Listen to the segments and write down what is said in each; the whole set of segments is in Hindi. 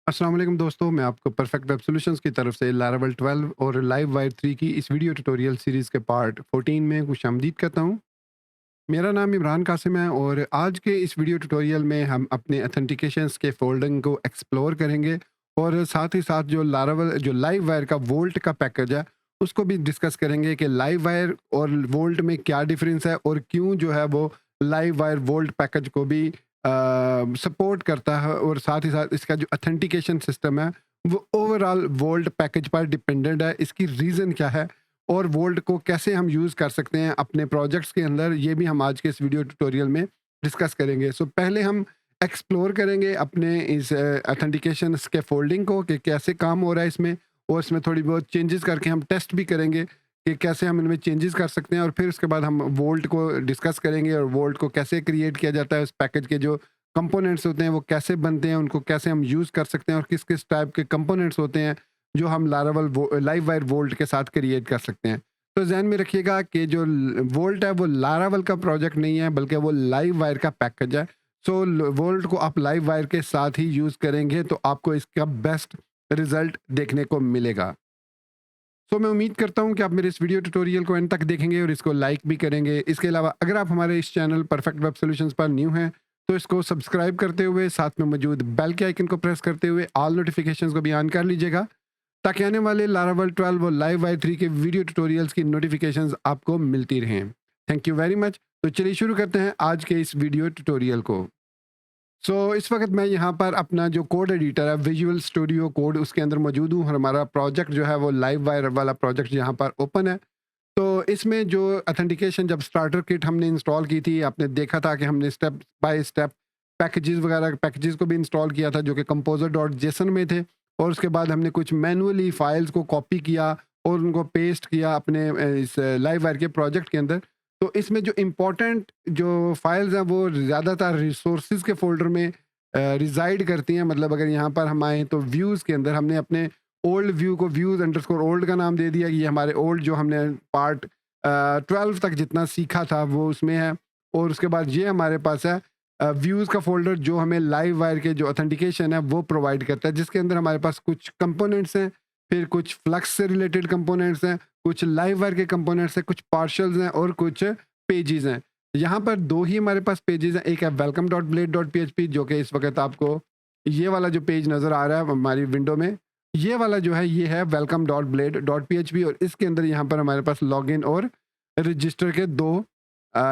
अस्सलाम वालेकुम दोस्तों, मैं आपको परफेक्ट वेब सॉल्यूशंस की तरफ से लारावेल 12 और लाइव वायर 3 की इस वीडियो ट्यूटोरियल सीरीज़ के पार्ट 14 में खुशामदीद कहता हूँ। मेरा नाम इमरान कासिम है और आज के इस वीडियो ट्यूटोरियल में हम अपने ऑथेंटिकेशंस के फ़ोल्डिंग को एक्सप्लोर करेंगे और साथ ही साथ जो लाइव वायर का वोल्ट का पैकेज है, उसको भी डिस्कस करेंगे कि लाइव वायर और वोल्ट में क्या डिफ़रेंस है और क्यों जो है वो लाइव वायर वोल्ट पैकेज को भी सपोर्ट करता है और साथ ही साथ इसका जो ऑथेंटिकेशन सिस्टम है, वो ओवरऑल वोल्ट पैकेज पर डिपेंडेंट है। इसकी रीज़न क्या है और वोल्ट को कैसे हम यूज़ कर सकते हैं अपने प्रोजेक्ट्स के अंदर, ये भी हम आज के इस वीडियो ट्यूटोरियल में डिस्कस करेंगे। सो पहले हम एक्सप्लोर करेंगे अपने इस ऑथेंटिकेशन स्कैफोल्डिंग को कि कैसे काम हो रहा है इसमें, और इसमें थोड़ी बहुत चेंजेस करके हम टेस्ट भी करेंगे कि कैसे हम इनमें चेंजेस कर सकते हैं, और फिर उसके बाद हम वोल्ट को डिस्कस करेंगे और वोल्ट को कैसे क्रिएट किया जाता है, उस पैकेज के जो कंपोनेंट्स होते हैं वो कैसे बनते हैं, उनको कैसे हम यूज़ कर सकते हैं और किस किस टाइप के कंपोनेंट्स होते हैं जो हम लाइव वायर वोल्ट के साथ क्रिएट कर सकते हैं। तो ज़हन में रखिएगा कि जो वोल्ट है वो लारावल का प्रोजेक्ट नहीं है, बल्कि वो लाइव वायर का पैकेज है। सो वोल्ट को आप लाइव वायर के साथ ही यूज़ करेंगे तो आपको इसका बेस्ट रिजल्ट देखने को मिलेगा। सो मैं उम्मीद करता हूँ कि आप मेरे इस वीडियो ट्यूटोरियल को एंड तक देखेंगे और इसको लाइक भी करेंगे। इसके अलावा अगर आप हमारे इस चैनल परफेक्ट वेब सॉल्यूशंस पर न्यू हैं, तो इसको सब्सक्राइब करते हुए साथ में मौजूद बेल के आइकन को प्रेस करते हुए ऑल नोटिफिकेशंस को भी ऑन कर लीजिएगा, ताकि आने वाले लारावल 12 और लाइव वाई 3 के वीडियो ट्यूटोरियल्स की नोटिफिकेशंस आपको मिलती रहें। Thank you very much. तो चलिए शुरू करते हैं आज के इस वीडियो ट्यूटोरियल को। इस वक्त मैं यहाँ पर अपना जो कोड एडिटर है, विजुअल स्टूडियो कोड, उसके अंदर मौजूद हूँ और हमारा प्रोजेक्ट जो है वो लाइव वायर वाला प्रोजेक्ट यहाँ पर ओपन है। तो इसमें जो ऑथेंटिकेशन जब स्टार्टर किट हमने इंस्टॉल की थी, आपने देखा था कि हमने स्टेप बाय स्टेप पैकेजेस को भी इंस्टॉल किया था जो कि कंपोजर डॉट जेसन में थे, और उसके बाद हमने कुछ मैनुअली फाइल्स को कॉपी किया और उनको पेस्ट किया अपने इस लाइव वायर के प्रोजेक्ट के अंदर। तो इसमें जो इम्पोर्टेंट जो फाइल्स हैं वो ज़्यादातर रिसोर्सेज के फ़ोल्डर में रिज़ाइड करती हैं। मतलब अगर यहाँ पर हम आएँ तो व्यूज़ के अंदर हमने अपने ओल्ड व्यू को व्यूज़ अंडरस्कोर ओल्ड का नाम दे दिया कि ये हमारे ओल्ड जो हमने पार्ट 12 तक जितना सीखा था वो उसमें है। और उसके बाद ये हमारे पास है व्यूज़ का फ़ोल्डर जो हमें लाइव वायर के जो ऑथेंटिकेशन है वो प्रोवाइड करता है, जिसके अंदर हमारे पास कुछ कंपोनेंट्स हैं, फिर कुछ फ्लक्स से रिलेटेड कंपोनेंट्स हैं, कुछ लाइव वायर के कंपोनेंट्स हैं, कुछ पार्शल्स हैं और कुछ पेजेस हैं। यहाँ पर 2 ही हमारे पास पेजेस हैं। एक है welcome.blade.php जो कि इस वक़्त आपको ये वाला जो पेज नज़र आ रहा है हमारी विंडो में, ये वाला जो है ये है welcome.blade.php, और इसके अंदर यहाँ पर हमारे पास लॉगिन और रजिस्टर के 2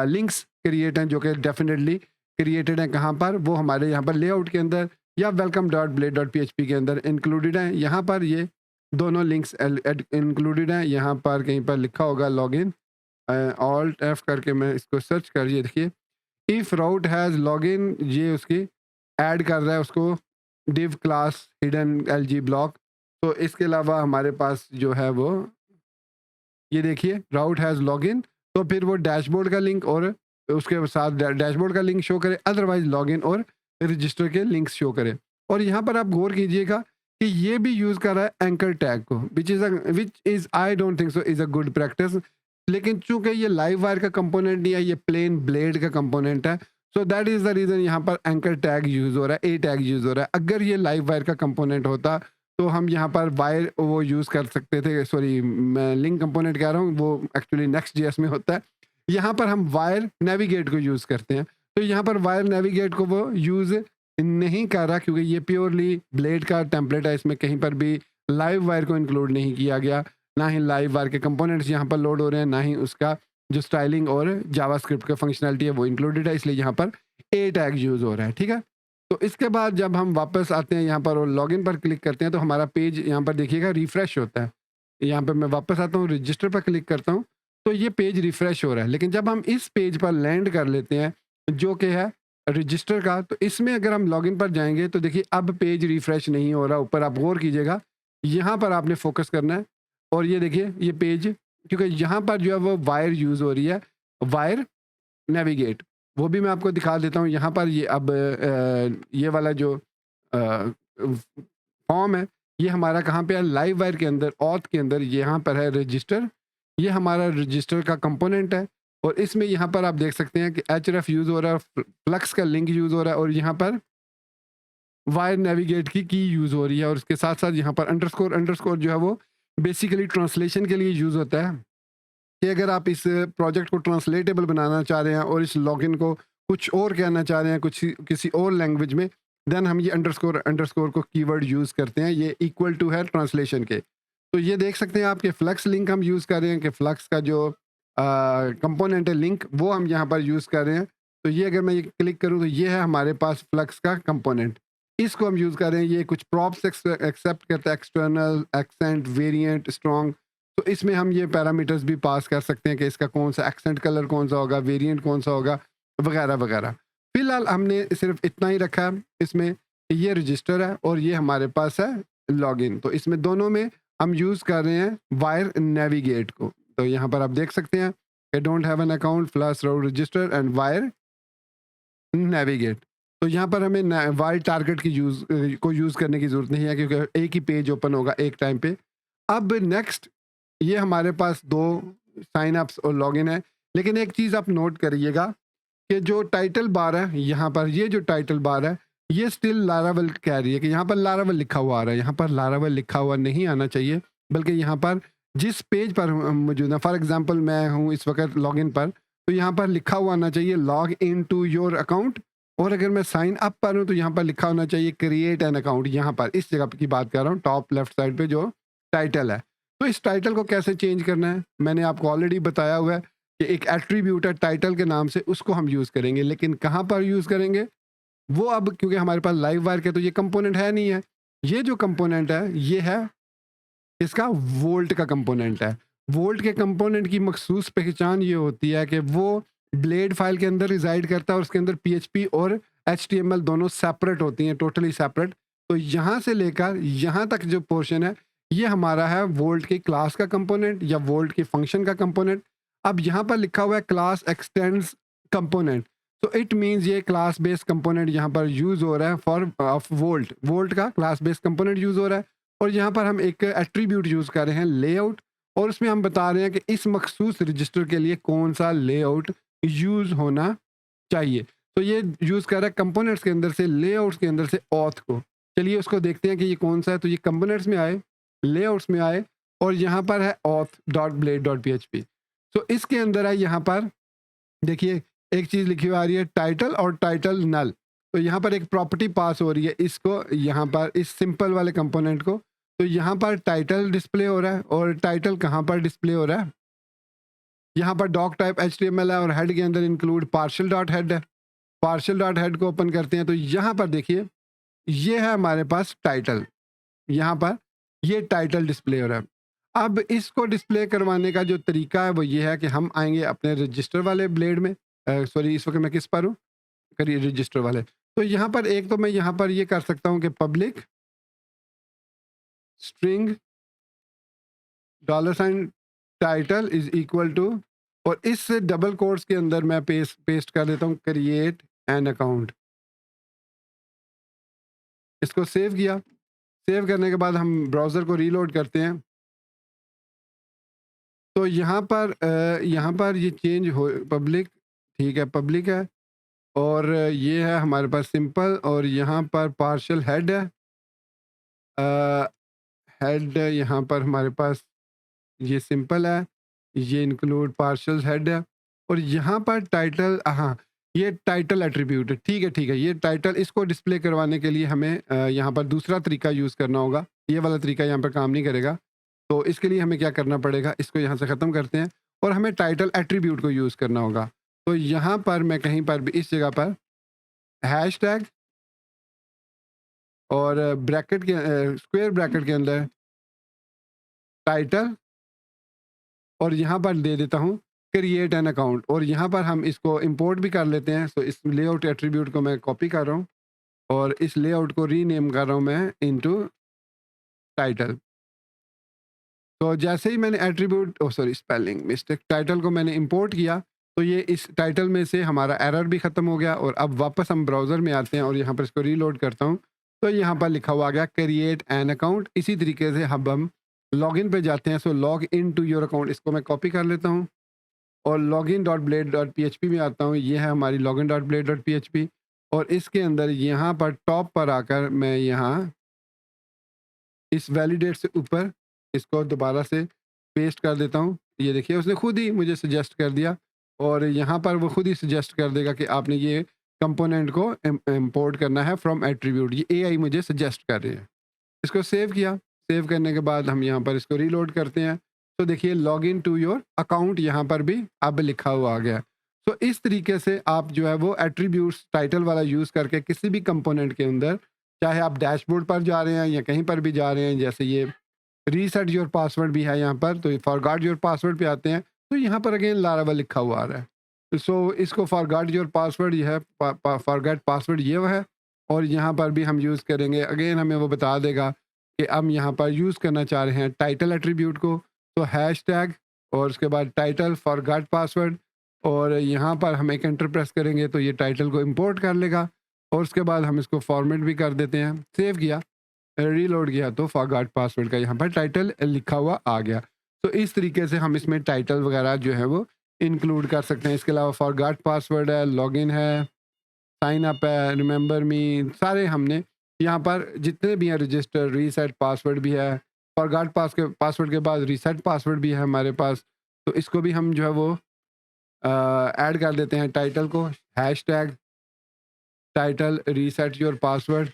लिंक्स क्रिएट हैं जो कि डेफ़िनेटली क्रिएटेड हैं कहाँ पर, वो हमारे यहाँ पर लेआउट के अंदर या welcome.blade.php के अंदर इंक्लूडेड हैं। यहाँ पर ये दोनों लिंक्स इंक्लूडेड हैं। यहाँ पर कहीं पर लिखा होगा लॉगिन, ऑल्ट एफ करके मैं इसको सर्च कर, ये देखिए इफ़ राउट हैज़ लॉगिन, ये उसकी ऐड कर रहा है उसको div class hidden LG block. तो इसके अलावा हमारे पास जो है वो ये देखिए राउट हैज़ लॉगिन, तो फिर वो डैशबोर्ड का लिंक और उसके साथ डैशबोर्ड का लिंक शो करे, अदरवाइज लॉगिन और रजिस्टर के लिंक्स शो करे। और यहाँ पर आप गौर कीजिएगा कि ये भी यूज़ कर रहा है एंकर टैग को, which is I don't think so is a good practice. लेकिन चूंकि ये लाइव वायर का कंपोनेंट नहीं है, ये प्लेन ब्लेड का कंपोनेंट है, so that is the reason यहाँ पर एंकर टैग यूज़ हो रहा है, ए टैग यूज़ हो रहा है। अगर ये लाइव वायर का कंपोनेंट होता तो हम यहाँ पर वायर वो यूज़ कर सकते थे, सॉरी मैं लिंक कंपोनेंट कह रहा हूँ, वो एक्चुअली नेक्स्ट जेएस में होता है। यहाँ पर हम वायर नेविगेट को यूज़ करते हैं, तो यहाँ पर वायर नेविगेट को वो यूज़ नहीं कर रहा क्योंकि ये प्योरली ब्लेड का टेम्पलेट है। इसमें कहीं पर भी लाइव वायर को इंक्लूड नहीं किया गया, ना ही लाइव वायर के कंपोनेंट्स यहाँ पर लोड हो रहे हैं, ना ही उसका जो स्टाइलिंग और जावास्क्रिप्ट का फंक्शनैलिटी है वो इंक्लूडेड है, इसलिए यहाँ पर ए टैग यूज़ हो रहा है। ठीक है, तो इसके बाद जब हम वापस आते हैं यहाँ पर और लॉगिन पर क्लिक करते हैं तो हमारा पेज यहाँ पर देखिएगा रिफ्रेश होता है। यहाँ पे मैं वापस आता हूँ, रजिस्टर पर क्लिक करता हूँ, तो ये पेज रिफ्रेश हो रहा है। लेकिन जब हम इस पेज पर लैंड कर लेते हैं जो कि है रजिस्टर का, तो इसमें अगर हम लॉगिन पर जाएंगे तो देखिए अब पेज रिफ्रेश नहीं हो रहा। ऊपर आप गौर कीजिएगा, यहाँ पर आपने फोकस करना है और ये देखिए ये पेज, क्योंकि यहाँ पर जो है वो वायर यूज़ हो रही है, वायर नेविगेट, वो भी मैं आपको दिखा देता हूँ। यहाँ पर ये अब ये वाला जो फॉर्म है ये हमारा कहाँ पे है, लाइव वायर के अंदर ऑथ के अंदर यहाँ पर है रजिस्टर, ये हमारा रजिस्टर का कंपोनेंट है। और इसमें यहाँ पर आप देख सकते हैं कि एच यूज़ हो रहा है, फ्लक्स का लिंक यूज़ हो रहा है, और यहाँ पर वायर नेविगेट की यूज़ हो रही है, और इसके साथ साथ यहाँ पर अंडरस्कोर अंडरस्कोर जो है वो बेसिकली ट्रांसलेशन के लिए यूज़ होता है, कि अगर आप इस प्रोजेक्ट को ट्रांसलेटेबल बनाना चाह रहे हैं और इस लॉगिन को कुछ और कहना चाह रहे हैं, कुछ किसी और लैंग्वेज में, देन हम ये अंडरस्कोर अंडरस्कोर को कीवर्ड यूज़ करते हैं। ये इक्वल टू है ट्रांसलेशन के। तो ये देख सकते हैं आपके फ्लक्स लिंक हम यूज़ कर रहे हैं, कि फ्लक्स का जो कंपोनेंट है लिंक, वो हम यहाँ पर यूज़ कर रहे हैं। तो ये अगर मैं ये क्लिक करूँ तो ये है हमारे पास फ्लक्स का कंपोनेंट, इसको हम यूज़ कर रहे हैं। ये कुछ प्रॉप्स एक्सेप्ट करता है, एक्सटर्नल, एक्सेंट, वेरिएंट, स्ट्रॉन्ग। तो इसमें हम ये पैरामीटर्स भी पास कर सकते हैं कि इसका कौन सा एक्सेंट कलर कौन सा होगा, वेरिएंट कौन सा होगा, वगैरह वगैरह। फिलहाल हमने सिर्फ इतना ही रखा है इसमें। ये रजिस्टर है और ये हमारे पास है लॉगिन। तो इसमें दोनों में हम यूज़ कर रहे हैं वायर नेविगेट को। तो यहाँ पर आप देख सकते हैं कि don't have an account, flash route register and wire navigate. तो यहाँ पर हमें वायर टारगेट की यूज़ करने की ज़रूरत नहीं है, क्योंकि एक ही पेज ओपन होगा एक टाइम पे। अब नेक्स्ट, ये हमारे पास 2 साइन अप्स और लॉगिन है। लेकिन एक चीज़ आप नोट करिएगा कि जो टाइटल बार है यहाँ पर, ये जो टाइटल बार है ये स्टिल लारावेल कह रही है कि यहाँ पर लारावेल लिखा हुआ आ रहा है। यहाँ पर लारावेल लिखा हुआ नहीं आना चाहिए, बल्कि यहाँ पर जिस पेज पर मौजूद है, फॉर एग्जांपल मैं हूँ इस वक्त लॉगिन पर, तो यहाँ पर लिखा हुआ आना चाहिए log in to your account. और अगर मैं साइन अप पर हूँ तो यहाँ पर लिखा होना चाहिए क्रिएट एन अकाउंट। यहाँ पर इस जगह की बात कर रहा हूँ, टॉप लेफ्ट साइड पे जो टाइटल है। तो इस टाइटल को कैसे चेंज करना है मैंने आपको ऑलरेडी बताया हुआ है कि एक एट्रीब्यूट है टाइटल के नाम से, उसको हम यूज़ करेंगे। लेकिन कहाँ पर यूज़ करेंगे वो, अब क्योंकि हमारे पास लाइव वायर के तो ये कंपोनेंट है नहीं है। ये जो कंपोनेंट है ये है इसका वोल्ट का कंपोनेंट है। वोल्ट के कंपोनेंट की मखसूस पहचान ये होती है कि वो ब्लेड फाइल के अंदर रिजाइड करता है और उसके अंदर पीएचपी और एचटीएमएल दोनों सेपरेट होती हैं, टोटली सेपरेट। तो यहाँ से लेकर यहाँ तक जो पोर्शन है ये हमारा है वोल्ट की क्लास का कंपोनेंट या वोल्ट की फंक्शन का कंपोनेंट। अब यहाँ पर लिखा हुआ है क्लास एक्सटेंड्स कंपोनेंट, तो इट मीन्स ये क्लास बेस्ड कंपोनेंट यहाँ पर यूज़ हो रहा है फॉर ऑफ वोल्ट। वोल्ट का क्लास बेस्ड कंपोनेंट यूज़ हो रहा है। और यहाँ पर हम एक एट्रीब्यूट यूज़ कर रहे हैं लेआउट, और उसमें हम बता रहे हैं कि इस मखसूस रजिस्टर के लिए कौन सा लेआउट यूज़ होना चाहिए। तो ये यूज़ कर रहा है कंपोनेंट्स के अंदर से, लेआउट्स के अंदर से ऑथ को। चलिए उसको देखते हैं कि ये कौन सा है। तो ये कंपोनेंट्स में आए, लेआउट्स में आए, और यहाँ पर है auth dot blade dot P. तो इसके अंदर है, यहाँ पर देखिए एक चीज़ लिखी हुई आ रही है टाइटल और टाइटल नल। तो यहाँ पर एक प्रॉपर्टी पास हो रही है इसको, यहाँ पर इस सिंपल वाले कंपोनेंट को। तो यहाँ पर टाइटल डिस्प्ले हो रहा है, और टाइटल कहाँ पर डिस्प्ले हो रहा है, यहाँ पर डॉक टाइप एचटीएमएल है, और हेड के अंदर इंक्लूड पार्शियल डॉट हेड है। पार्शियल डॉट हेड को ओपन करते हैं तो यहाँ पर देखिए ये है हमारे पास टाइटल। यहाँ पर ये टाइटल डिस्प्ले हो रहा है। अब इसको डिस्प्ले करवाने का जो तरीका है वो ये है कि हम आएंगे अपने रजिस्टर वाले ब्लेड में, सॉरी इस वक्त मैं किस पर हूँ, करिए रजिस्टर वाले। तो यहाँ पर एक तो मैं यहाँ पर ये कर सकता हूँ कि public string $sign title is equal to, और इस डबल कोट्स के अंदर मैं पेस्ट कर देता हूँ क्रिएट एन अकाउंट। इसको सेव किया। सेव करने के बाद हम ब्राउज़र को रीलोड करते हैं। तो यहाँ पर ये चेंज हो, पब्लिक, ठीक है पब्लिक है, और ये है हमारे पास सिंपल, और यहाँ पर पार्शियल हेड है। हेड यहाँ पर हमारे पास ये सिंपल है, ये इंक्लूड पार्शियल हेड है, और यहाँ पर टाइटल, हाँ ये टाइटल एट्रीब्यूट है। ठीक है ठीक है, ये टाइटल, इसको डिस्प्ले करवाने के लिए हमें यहाँ पर दूसरा तरीका यूज़ करना होगा। ये वाला तरीका यहाँ पर काम नहीं करेगा। तो इसके लिए हमें क्या करना पड़ेगा, इसको यहाँ से ख़त्म करते हैं और हमें टाइटल एट्रीब्यूट को यूज़ करना होगा। तो यहाँ पर मैं कहीं पर भी इस जगह पर हैश टैग और ब्रैकेट के स्क्वायर ब्रैकेट के अंदर टाइटल, और यहाँ पर दे देता हूँ क्रिएट एन अकाउंट, और यहाँ पर हम इसको इंपोर्ट भी कर लेते हैं। तो इस लेआउट एट्रीब्यूट को मैं कॉपी कर रहा हूँ और इस लेआउट को रीनेम कर रहा हूँ मैं इनटू टाइटल। तो जैसे ही मैंने attribute, sorry spelling mistake, title को मैंने इंपोर्ट किया, तो ये इस टाइटल में से हमारा एरर भी ख़त्म हो गया। और अब वापस हम ब्राउज़र में आते हैं और यहाँ पर इसको रीलोड करता हूँ, तो यहाँ पर लिखा हुआ आ गया क्रिएट एन अकाउंट। इसी तरीके से अब हम लॉगिन पे जाते हैं। So log in to your account, इसको मैं कॉपी कर लेता हूँ और login dot blade dot P H P में आता हूँ। ये है हमारी login dot blade dot P H P. और इसके अंदर यहाँ पर टॉप पर आकर मैं यहाँ इस वैलिडेट से ऊपर इसको दोबारा से पेस्ट कर देता हूँ। ये देखिए उसने खुद ही मुझे सजेस्ट कर दिया और यहाँ पर वो खुद ही सजेस्ट कर देगा कि आपने ये कंपोनेंट को इम्पोर्ट करना है फ्रॉम एट्रीब्यूट। ये एआई मुझे सजेस्ट कर रहे हैं। इसको सेव किया। सेव करने के बाद हम यहाँ पर इसको रीलोड करते हैं। तो देखिए log in to your account यहाँ पर भी अब लिखा हुआ आ गया। तो इस तरीके से आप जो है वो एट्रीब्यूट्स टाइटल वाला यूज़ करके किसी भी कंपोनेंट के अंदर, चाहे आप डैशबोर्ड पर जा रहे हैं या कहीं पर भी जा रहे हैं, जैसे ये रीसेट योर पासवर्ड भी है यहाँ पर, तो ये फॉरगॉट योर पासवर्ड पे आते हैं, तो यहाँ पर अगेन लारावल लिखा हुआ आ रहा है। सो इसको फॉरगॉट योर पासवर्ड ये है, फॉरगॉट पासवर्ड ये वो है, और यहाँ पर भी हम यूज़ करेंगे। अगेन हमें वो बता देगा कि हम यहाँ पर यूज़ करना चाह रहे हैं टाइटल एट्रीब्यूट को, तो हैश टैग और उसके बाद टाइटल फॉरगॉट पासवर्ड, और यहाँ पर हम एक एंटर प्रेस करेंगे तो ये टाइटल को इंपोर्ट कर लेगा, और उसके बाद हम इसको फॉर्मेट भी कर देते हैं। सेव किया, रीलोड किया तो फॉरगॉट पासवर्ड का यहाँ पर टाइटल लिखा हुआ आ गया। तो इस तरीके से हम इसमें टाइटल वगैरह जो है वो इंक्लूड कर सकते हैं। इसके अलावा फॉरगॉट पासवर्ड है, लॉगिन है, साइन अप है, रिमेंबर मी, सारे हमने यहाँ पर जितने भी हैं, रजिस्टर, रीसेट पासवर्ड भी है, फॉरगॉट पासवर्ड के बाद रीसेट पासवर्ड भी है हमारे पास। तो इसको भी हम जो है वो ऐड कर देते हैं टाइटल को, hash tag title reset your password,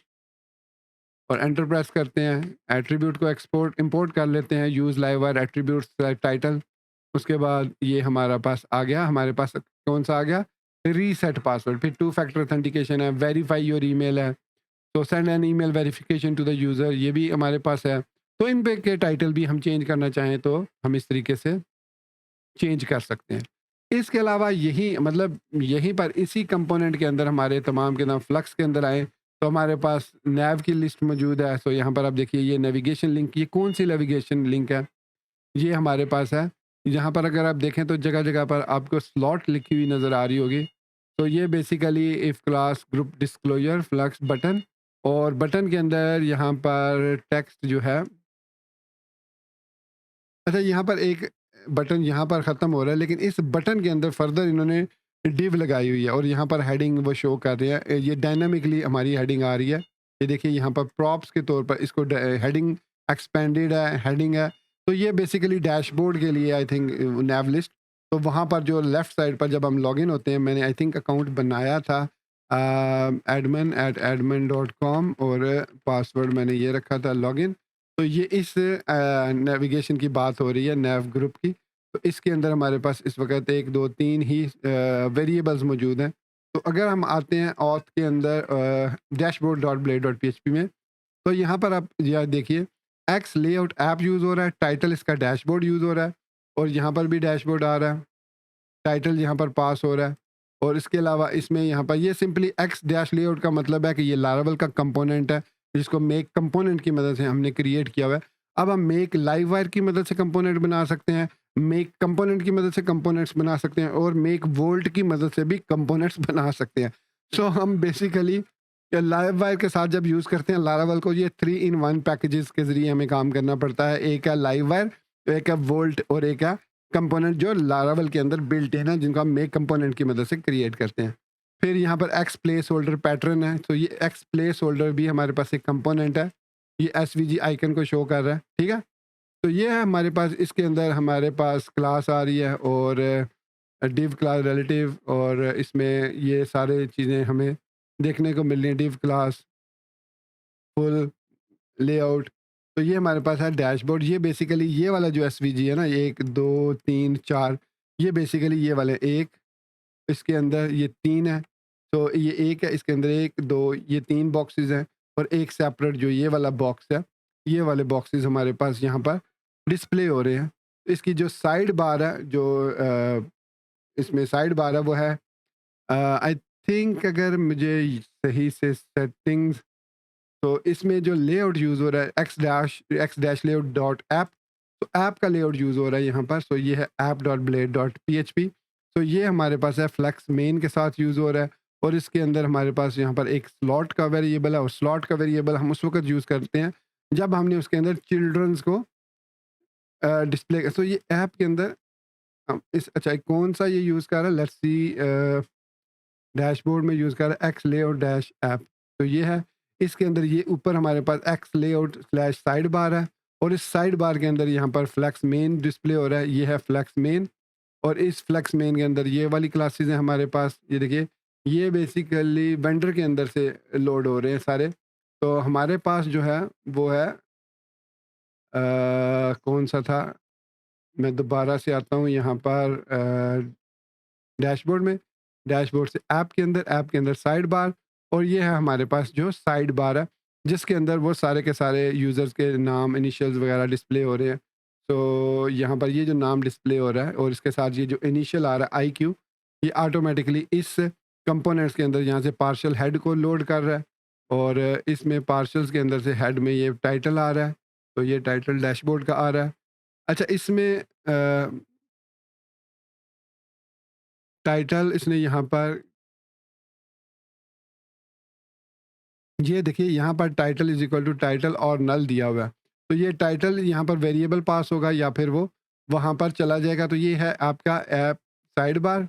और एंटर प्रेस करते हैं। एट्रीब्यूट को एक्सपोर्ट इंपोर्ट कर लेते हैं, यूज़ लाइवर एट्रीब्यूट टाइटल। उसके बाद ये हमारा पास आ गया, हमारे पास कौन सा आ गया, रीसेट पासवर्ड। फिर टू फैक्टर ऑथेंटिकेशन है, वेरीफाई योर ईमेल है, तो send an email verification to the user, ये भी हमारे पास है। तो इन पे के टाइटल भी हम चेंज करना चाहें तो हम इस तरीके से चेंज कर सकते हैं। इसके अलावा यही मतलब यहीं पर इसी कंपोनेंट के अंदर हमारे तमाम के नाम फ्लक्स के अंदर आए तो हमारे पास नैव की लिस्ट मौजूद है। सो यहाँ पर आप देखिए ये नेविगेशन लिंक, ये कौन सी नेविगेशन लिंक है, ये हमारे पास है। यहाँ पर अगर आप देखें तो जगह जगह पर आपको स्लॉट लिखी हुई नज़र आ रही होगी। तो ये basically if class group disclosure flux button, और बटन के अंदर यहाँ पर टेक्स्ट जो है, अच्छा यहाँ पर एक बटन यहाँ पर ख़त्म हो रहा है, लेकिन इस बटन के अंदर फर्दर इन्होंने डिव लगाई हुई है और यहाँ पर हेडिंग वो शो कर रहे हैं। ये डायनामिकली हमारी हेडिंग आ रही है। ये देखिए यहाँ पर प्रॉप्स के तौर पर इसको हेडिंग एक्सपेंडेड है, हेडिंग है। तो ये बेसिकली डैशबोर्ड के लिए आई थिंक नैव लिस्ट। तो वहाँ पर जो लेफ़्ट साइड पर जब हम लॉगिन होते हैं, मैंने आई थिंक अकाउंट बनाया था admin@admin.com, और पासवर्ड मैंने ये रखा था लॉगिन। तो ये इस नेविगेशन की बात हो रही है, नैव ग्रुप की। तो इसके अंदर हमारे पास इस वक्त 1 2 3 ही वेरिएबल्स मौजूद हैं। तो अगर हम आते हैं ऑथ के अंदर dashboard dot blade dot P में, तो यहाँ पर आप यह देखिए एक्स लेआउट ऐप यूज़ हो रहा है, टाइटल इसका डैशबोर्ड यूज़ हो रहा है, और यहाँ पर भी डैशबोर्ड आ रहा है, टाइटल यहाँ पर पास हो रहा है। और इसके अलावा इसमें यहाँ पर ये सिंपली एक्स डैश लेआउट का मतलब है कि ये लारावल का कंपोनेंट है, जिसको मेक कंपोनेंट की मदद से हमने क्रिएट किया हुआ है। अब हम मेक लाइव वायर की मदद से कंपोनेंट बना सकते हैं, मेक कंपोनेंट की मदद से कंपोनेंट्स बना सकते हैं, और मेक वोल्ट की मदद से भी कंपोनेंट्स बना सकते हैं। सो हम बेसिकली लाइव वायर के साथ जब यूज़ करते हैं लारावल को, ये 3 इन 1 पैकेजेस के ज़रिए हमें काम करना पड़ता है। एक है लाइव वायर, एक है वोल्ट, और एक है कंपोनेंट जो लारावल के अंदर बिल्ट इन है, जिनको हम मेक कंपोनेंट की मदद से क्रिएट करते हैं। फिर यहाँ पर एक्स प्लेस होल्डर पैटर्न है, तो ये एक्स प्लेस होल्डर भी हमारे पास एक कंपोनेंट है। ये एसवीजी आइकन को शो कर रहा है, ठीक है। तो ये है हमारे पास, इसके अंदर हमारे पास क्लास आ रही है और डिव क्लास रिलेटिव, और इसमें ये सारे चीज़ें हमें देखने को मिल रही हैं। डिव क्लास फुल लेआउट, तो ये हमारे पास है डैशबोर्ड। ये बेसिकली ये वाला जो एसवीजी है ना, 1 2 3 4, ये बेसिकली ये वाले एक, इसके अंदर ये 3 है। तो ये एक है, इसके अंदर 1 2 ये 3 बॉक्सेस हैं, और एक सेपरेट जो ये वाला बॉक्स है, ये वाले बॉक्सेस हमारे पास यहाँ पर डिस्प्ले हो रहे हैं। इसकी जो साइड बार है, जो इसमें साइड बार है वो है आई थिंक, अगर मुझे सही से सेटिंग्स, तो इसमें जो लेआउट यूज़ हो रहा है x dash layout dot app, तो ऐप का लेआउट यूज़ हो रहा है यहाँ पर। सो ये है app dot blade dot P. तो ये हमारे पास है फ्लैक्स मेन के साथ यूज़ हो रहा है, और इसके अंदर हमारे पास यहाँ पर एक स्लॉट का वेरिएबल है, और स्लॉट का वेरिएबल हम उस वक्त यूज़ करते हैं जब हमने उसके अंदर चिल्ड्रंस को डिस्प्ले। सो ये ऐप के अंदर हम इस अच्छा कौन सा ये यूज़ कर रहा है, लेट्स सी, डैशबोर्ड में यूज़ कर रहा है एक्स लेआउट डैश ऐप। तो ये है, इसके अंदर ये ऊपर हमारे पास X layout slash side bar है, और इस साइड बार के अंदर यहाँ पर फ्लेक्स मेन डिस्प्ले हो रहा है, ये है फ्लेक्स मेन। और इस फ्लेक्स मेन के अंदर ये वाली क्लासेस हैं हमारे पास, ये देखिए, ये बेसिकली वेंडर के अंदर से लोड हो रहे हैं सारे। तो हमारे पास जो है वो है कौन सा था, मैं दोबारा से आता हूँ यहाँ पर डैशबोर्ड में, डैशबोर्ड से ऐप के अंदर साइड बार, और ये है हमारे पास जो साइड बार है, जिसके अंदर वो सारे के सारे यूज़र्स के नाम इनिशियल्स वगैरह डिस्प्ले हो रहे हैं। तो यहाँ पर ये जो नाम डिस्प्ले हो रहा है और इसके साथ ये जो इनिशियल आ रहा है आई क्यू, ये ऑटोमेटिकली इस कंपोनेंट्स के अंदर यहाँ से पार्शल हेड को लोड कर रहा है, और इसमें पार्शल्स के अंदर से हेड में ये टाइटल आ रहा है, तो ये टाइटल डैशबोर्ड का आ रहा है। अच्छा, इसमें टाइटल इसने यहाँ पर, ये देखिए यहाँ पर title is equal to title और नल दिया हुआ है। तो ये टाइटल यहाँ पर वेरिएबल पास होगा या फिर वो वहाँ पर चला जाएगा। तो ये है आपका ऐप साइड बार,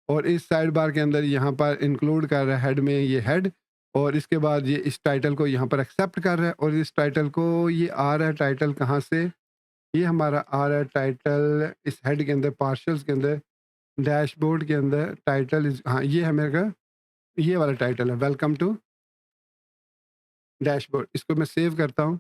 और इस साइड बार के अंदर यहाँ पर इंक्लूड कर रहा है हेड में ये हेड, और इसके बाद ये इस टाइटल को यहाँ पर एक्सेप्ट कर रहा है, और इस टाइटल को ये आ रहा है टाइटल कहाँ से, ये हमारा आ रहा है टाइटल इस हेड के अंदर, पार्शल्स के अंदर, डैशबोर्ड के अंदर टाइटल इज, हाँ ये है मेरे का, ये वाला टाइटल है, वेलकम टू डैशबोर्ड। इसको मैं सेव करता हूँ,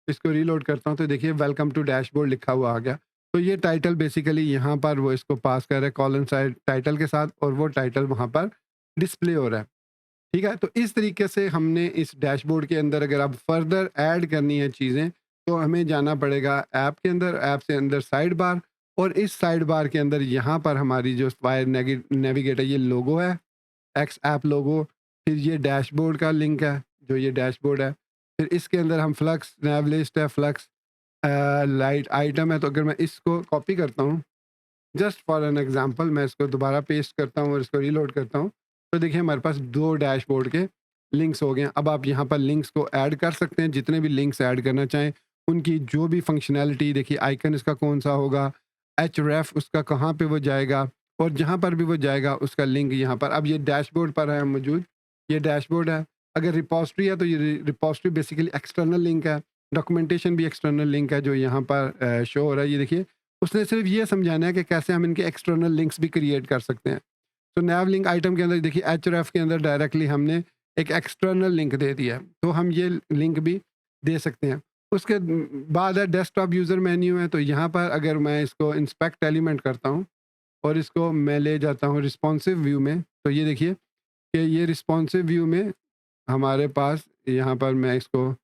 इसको रीलोड करता हूँ, तो देखिए वेलकम टू डैशबोर्ड लिखा हुआ आ गया। तो ये टाइटल बेसिकली यहाँ पर वो इसको पास कर रहा है कॉलन साइड टाइटल के साथ, और वो टाइटल वहाँ पर डिस्प्ले हो रहा है। ठीक है, तो इस तरीके से हमने इस डैशबोर्ड के अंदर अगर अब फर्दर ऐड करनी है चीज़ें, तो हमें जाना पड़ेगा ऐप के अंदर, ऐप से अंदर साइड बार, और इस साइड बार के अंदर यहाँ पर हमारी जो वायर नेविगेटर ये लोगो है, एक्स ऐप लोगो, फिर ये डैशबोर्ड का लिंक है, जो ये डैशबोर्ड है, फिर इसके अंदर हम फ्लक्स नैव लिस्ट है, फ्लक्स लाइट आइटम है। तो अगर मैं इसको कॉपी करता हूँ जस्ट फॉर एन एग्जांपल, मैं इसको दोबारा पेस्ट करता हूँ और इसको रीलोड करता हूँ, तो देखिए हमारे पास 2 डैशबोर्ड के लिंक्स हो गए हैं। अब आप यहाँ पर लिंक्स को ऐड कर सकते हैं, जितने भी लिंक्स ऐड करना चाहें, उनकी जो भी फंक्शनैलिटी, देखिए आइकन इसका कौन-सा होगा, href उसका कहाँ पे वो जाएगा, और जहाँ पर भी वो जाएगा उसका लिंक यहाँ पर, अब ये डैशबोर्ड पर है मौजूद, ये डैशबोर्ड है। अगर रिपॉज़िटरी है तो ये रिपॉज़िटरी बेसिकली एक्सटर्नल लिंक है, डॉक्यूमेंटेशन भी एक्सटर्नल लिंक है जो यहाँ पर शो हो रहा है, ये देखिए। उसने सिर्फ ये समझाना है कि कैसे हम इनके एक्सटर्नल लिंक्स भी क्रिएट कर सकते हैं। तो नैव लिंक आइटम के अंदर देखिए href के अंदर डायरेक्टली हमने एक एक्सटर्नल लिंक दे दिया है, तो हम ये लिंक भी दे सकते हैं। उसके बाद है डेस्कटॉप यूज़र मेन्यू है, तो यहाँ पर अगर मैं इसको इंस्पेक्ट एलिमेंट करता हूँ और इसको मैं ले जाता हूँ रिस्पॉन्सिव व्यू में, तो ये देखिए कि ये रिस्पॉन्सिव व्यू में हमारे पास यहाँ पर मैं इसको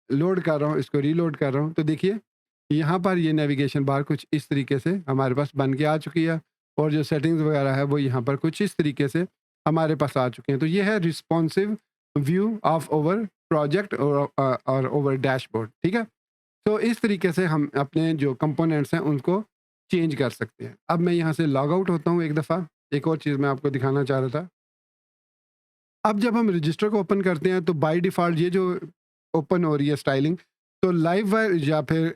लोड कर रहा हूँ, इसको रीलोड कर रहा हूँ, तो देखिए यहाँ पर ये नेविगेशन बार कुछ इस तरीके से हमारे पास बन के आ चुकी है, और जो सेटिंग्स वगैरह है वो यहाँ पर कुछ इस तरीके से हमारे पास आ चुके हैं। तो ये है responsive view of over project और ओवर डैशबोर्ड। ठीक है, तो इस तरीके से हम अपने जो कंपोनेंट्स हैं उनको चेंज कर सकते हैं। अब मैं यहाँ से लॉग आउट होता हूँ एक दफ़ा, एक और चीज़ मैं आपको दिखाना चाह रहा था। अब जब हम रजिस्टर को ओपन करते हैं तो बाय डिफ़ॉल्ट ये जो ओपन हो रही है स्टाइलिंग, तो लाइव वायर या फिर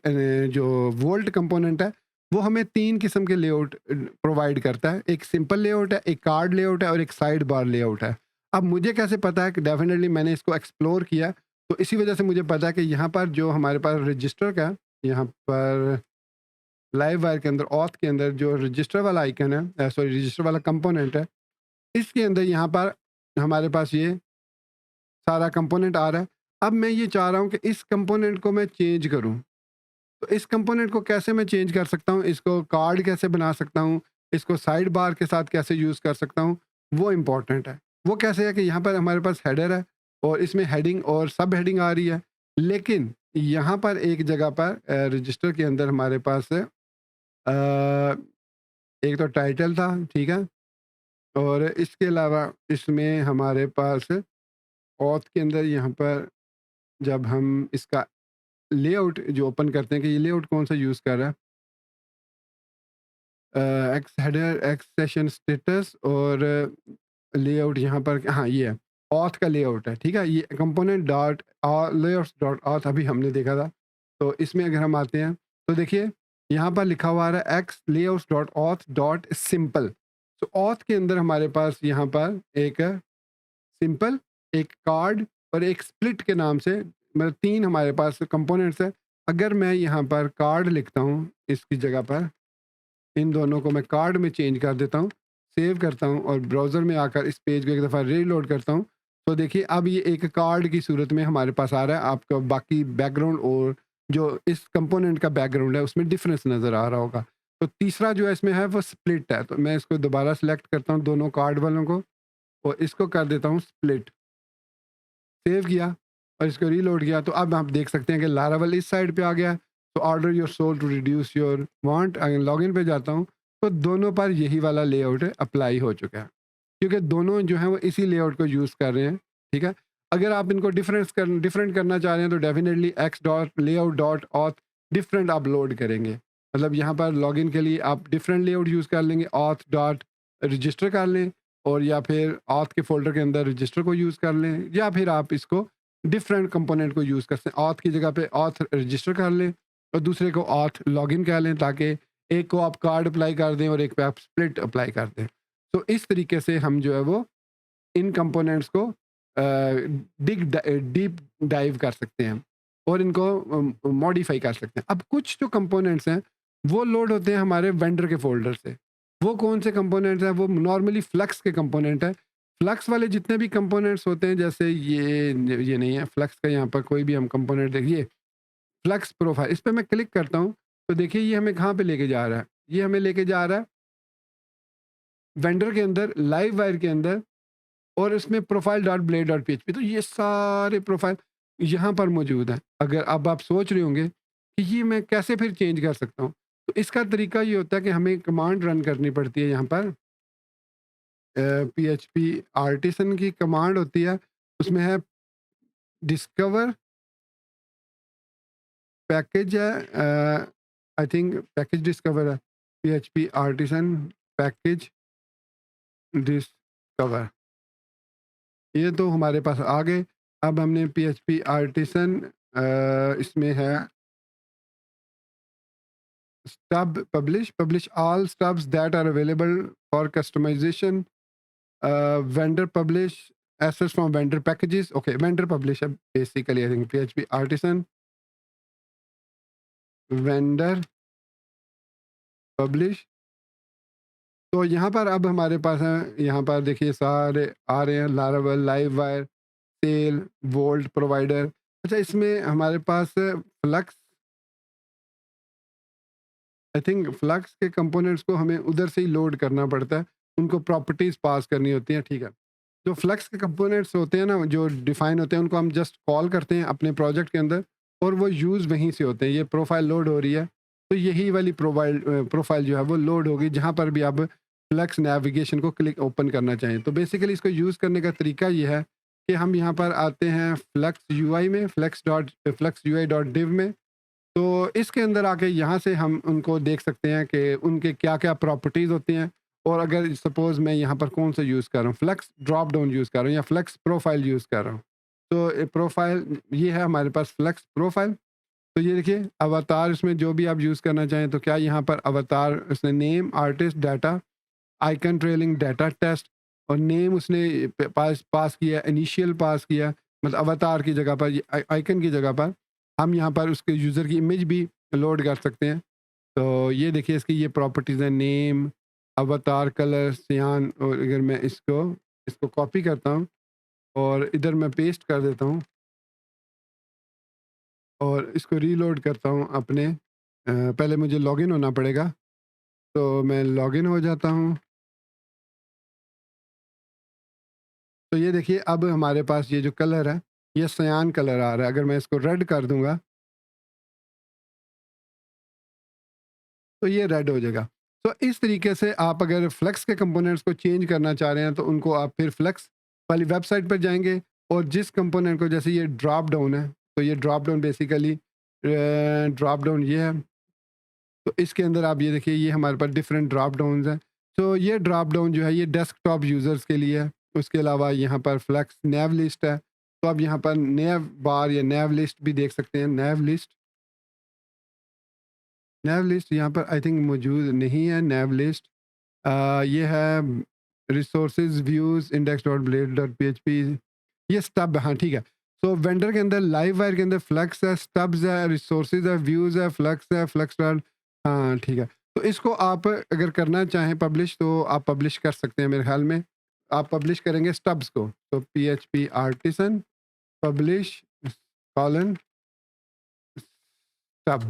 जो वोल्ट कंपोनेंट है, वो हमें 3 किस्म के लेआउट प्रोवाइड करता है। एक सिंपल लेआउट है, एक कार्ड लेआउट है और एक साइड बार लेआउट है। अब मुझे कैसे पता है कि डेफ़िनेटली मैंने इसको एक्सप्लोर किया, तो इसी वजह से मुझे पता है कि यहाँ पर जो हमारे पास रजिस्टर का, यहाँ पर लाइव वायर के अंदर ऑथ के अंदर जो रजिस्टर वाला आइकन है, सॉरी रजिस्टर वाला कंपोनेंट है, इसके अंदर यहाँ पर हमारे पास ये सारा कंपोनेंट आ रहा है। अब मैं ये चाह रहा हूँ कि इस कंपोनेंट को मैं चेंज करूँ। तो इस कंपोनेंट को कैसे मैं चेंज कर सकता हूँ? इसको कार्ड कैसे बना सकता हूँ? इसको साइड बार के साथ कैसे यूज़ कर सकता हूँ? वो इम्पोर्टेंट है। वो कैसे है कि यहाँ पर हमारे पास हेडर है और इसमें हेडिंग और सब हेडिंग आ रही है। लेकिन यहाँ पर एक जगह पर रजिस्टर के अंदर हमारे पास एक तो टाइटल था, ठीक है? और इसके अलावा इसमें हमारे पास ऑथ के अंदर यहाँ पर जब हम इसका लेआउट जो ओपन करते हैं कि ये लेआउट कौन-सा यूज़ कर रहा है, x header, x session status और लेआउट यहाँ पर, हाँ, ये है, ऑथ का लेआउट है, ठीक है? ये component dot layouts dot auth अभी हमने देखा था। तो इसमें अगर हम आते हैं, तो देखिए यहाँ पर लिखा हुआ आ रहा है x layouts dot auth dot simple. तो ऑथ के अंदर हमारे पास यहाँ पर एक सिंपल, एक कार्ड और एक स्प्लिट के नाम से मतलब 3 हमारे पास कंपोनेंट्स हैं। अगर मैं यहाँ पर कार्ड लिखता हूँ इसकी जगह पर, इन दोनों को मैं कार्ड में चेंज कर देता हूँ, सेव करता हूँ और ब्राउज़र में आकर इस पेज को एक दफ़ा रीलोड करता हूँ, तो देखिए अब ये एक कार्ड की सूरत में हमारे पास आ रहा है। आपको बाकी बैकग्राउंड और जो इस कंपोनेंट का बैकग्राउंड है उसमें डिफरेंस नज़र आ रहा होगा। तो तीसरा जो है इसमें है वो स्प्लिट है, तो मैं इसको दोबारा सेलेक्ट करता हूँ दोनों कार्ड वालों को और इसको कर देता हूँ स्प्लिट। सेव किया और इसको रीलोड किया, तो अब आप देख सकते हैं कि लारावेल इस साइड पे आ गया। तो order your soul to reduce your want, अगर लॉगिन पे जाता हूँ तो दोनों पर यही वाला लेआउट अप्लाई हो चुका है, क्योंकि दोनों जो हैं वो इसी लेआउट को यूज़ कर रहे हैं। ठीक है, अगर आप इनको डिफरेंट करना चाह रहे हैं तो definitely x dot layout dot auth different upload करेंगे। मतलब यहाँ पर लॉगिन के लिए आप डिफरेंट लेआउट यूज़ कर लेंगे, ऑथ डॉट रजिस्टर कर लें, और या फिर ऑथ के फ़ोल्डर के अंदर रजिस्टर को यूज़ कर लें, या फिर आप इसको डिफरेंट कंपोनेंट को यूज़ कर सकते हैं। ऑथ की जगह पे ऑथ रजिस्टर कर लें और दूसरे को ऑथ लॉगिन कर लें, ताकि एक को आप कार्ड अप्लाई कर दें और एक पे आप स्प्लिट अप्लाई कर दें। तो इस तरीके से हम जो है वो इन कंपोनेंट्स को डीप डाइव कर सकते हैं और इनको मॉडिफाई कर सकते हैं। अब कुछ जो कंपोनेंट्स हैं वो लोड होते हैं हमारे वेंडर के फ़ोल्डर से। वो कौन से कंपोनेंट्स हैं? वो नॉर्मली फ्लक्स के कंपोनेंट हैं। फ्लक्स वाले जितने भी कंपोनेंट्स होते हैं, जैसे ये नहीं है फ्लक्स का, यहाँ पर कोई भी हम कंपोनेंट देखिए, फ्लक्स प्रोफाइल, इस पे मैं क्लिक करता हूँ तो देखिए ये हमें कहाँ पे लेके जा रहा है? ये हमें लेके जा रहा है वेंडर के अंदर, लाइव वायर के अंदर, और इसमें profile dot blade dot PHP, तो ये सारे प्रोफाइल यहाँ पर मौजूद हैं। अगर अब आप सोच रहे होंगे कि ये मैं कैसे फिर चेंज कर सकता हूँ, तो इसका तरीका ये होता है कि हमें कमांड रन करनी पड़ती है। यहाँ पर पीएचपी आर्टिसन की कमांड होती है, उसमें है डिस्कवर पैकेज है, आई थिंक पैकेज डिस्कवर है, पीएचपी आर्टिसन पैकेज डिस्कवर, ये तो हमारे पास आ गए। अब हमने पीएचपी आर्टिसन इसमें है stub publish all stubs that are available for customization, vendor publish assets from vendor packages, okay, vendor publish है basically, I think php artisan vendor publish। तो यहाँ पर अब हमारे पास है, यहाँ पर देखिए सारे आ रहे हैं, Laravel, Livewire, Sail, Volt provider. अच्छा, इसमें हमारे पास फ्लक्स, आई थिंक फ्लक्स के कंपोनेंट्स को हमें उधर से ही लोड करना पड़ता है, उनको प्रॉपर्टीज पास करनी होती हैं। ठीक है, जो फ्लक्स के कंपोनेंट्स होते हैं ना, जो डिफाइन होते हैं, उनको हम जस्ट कॉल करते हैं अपने प्रोजेक्ट के अंदर और वो यूज़ वहीं से होते हैं। ये प्रोफाइल लोड हो रही है तो यही वाली प्रोफाइल जो है वो लोड होगी जहाँ पर भी आप फ्लक्स नेविगेशन को क्लिक ओपन करना चाहें। तो बेसिकली इसको यूज़ करने का तरीका ये है कि हम यहाँ पर आते हैं फ्लक्स यूआई में, फ्लक्स यूआई डॉट डिव में। तो इसके अंदर आके यहाँ से हम उनको देख सकते हैं कि उनके क्या क्या प्रॉपर्टीज़ होती हैं। और अगर सपोज़ मैं यहाँ पर कौन सा यूज़ कर रहा हूँ, फ्लक्स ड्रॉप डाउन यूज़ कर रहा हूँ या फ्लक्स प्रोफाइल यूज़ कर रहा हूँ, तो प्रोफाइल ये है हमारे पास फ्लक्स प्रोफाइल। तो ये देखिए अवतार, इसमें जो भी आप यूज़ करना चाहें, तो क्या यहाँ पर अवतार उसने name, artist, data, icon trailing, data test, और नेम उसने पास किया, इनिशियल पास किया, मतलब अवतार की जगह पर, आइकन की जगह पर हम यहाँ पर उसके यूज़र की इमेज भी लोड कर सकते हैं। तो ये देखिए इसकी ये प्रॉपर्टीज़ हैं, नेम, अवतार, कलर, सियान। और अगर मैं इसको इसको कॉपी करता हूँ और इधर मैं पेस्ट कर देता हूँ और इसको रीलोड करता हूँ अपने पहले मुझे लॉगिन होना पड़ेगा, तो मैं लॉगिन हो जाता हूँ। तो ये देखिए अब हमारे पास ये जो कलर है, ये सियान कलर आ रहा है। अगर मैं इसको रेड कर दूँगा तो ये रेड हो जाएगा। तो इस तरीके से आप अगर फ्लेक्स के कंपोनेंट्स को चेंज करना चाह रहे हैं तो उनको आप फिर फ्लेक्स वाली वेबसाइट पर जाएँगे और जिस कंपोनेंट को, जैसे ये ड्रॉप डाउन है, तो ये drop down basically drop down ये है। तो इसके अंदर आप ये देखिए, ये हमारे पास डिफरेंट ड्रॉप डाउन्स हैं। तो ये ड्रॉप डाउन जो है ये डेस्कटॉप यूज़र्स के लिए है। उसके अलावा यहाँ पर फ्लेक्स नैव लिस्ट है, तो आप यहाँ पर नैव बार या नैव लिस्ट भी देख सकते हैं। नैव लिस्ट यहाँ पर आई थिंक मौजूद नहीं है, नैव लिस्ट। ये है resources views index dot blade dot PHP, ये स्टब, हाँ ठीक है। सो वेंडर के अंदर लाइव वायर के अंदर फ्लक्स है, स्टब्स है, रिसोर्सेज है, व्यूज है, फ्लक्स डॉट, हाँ ठीक है। तो इसको आप अगर करना चाहें पब्लिश तो आप पब्लिश कर सकते हैं मेरे ख्याल में। आप पब्लिश करेंगे स्टब्स को, तो PHP artisan publish colon stub,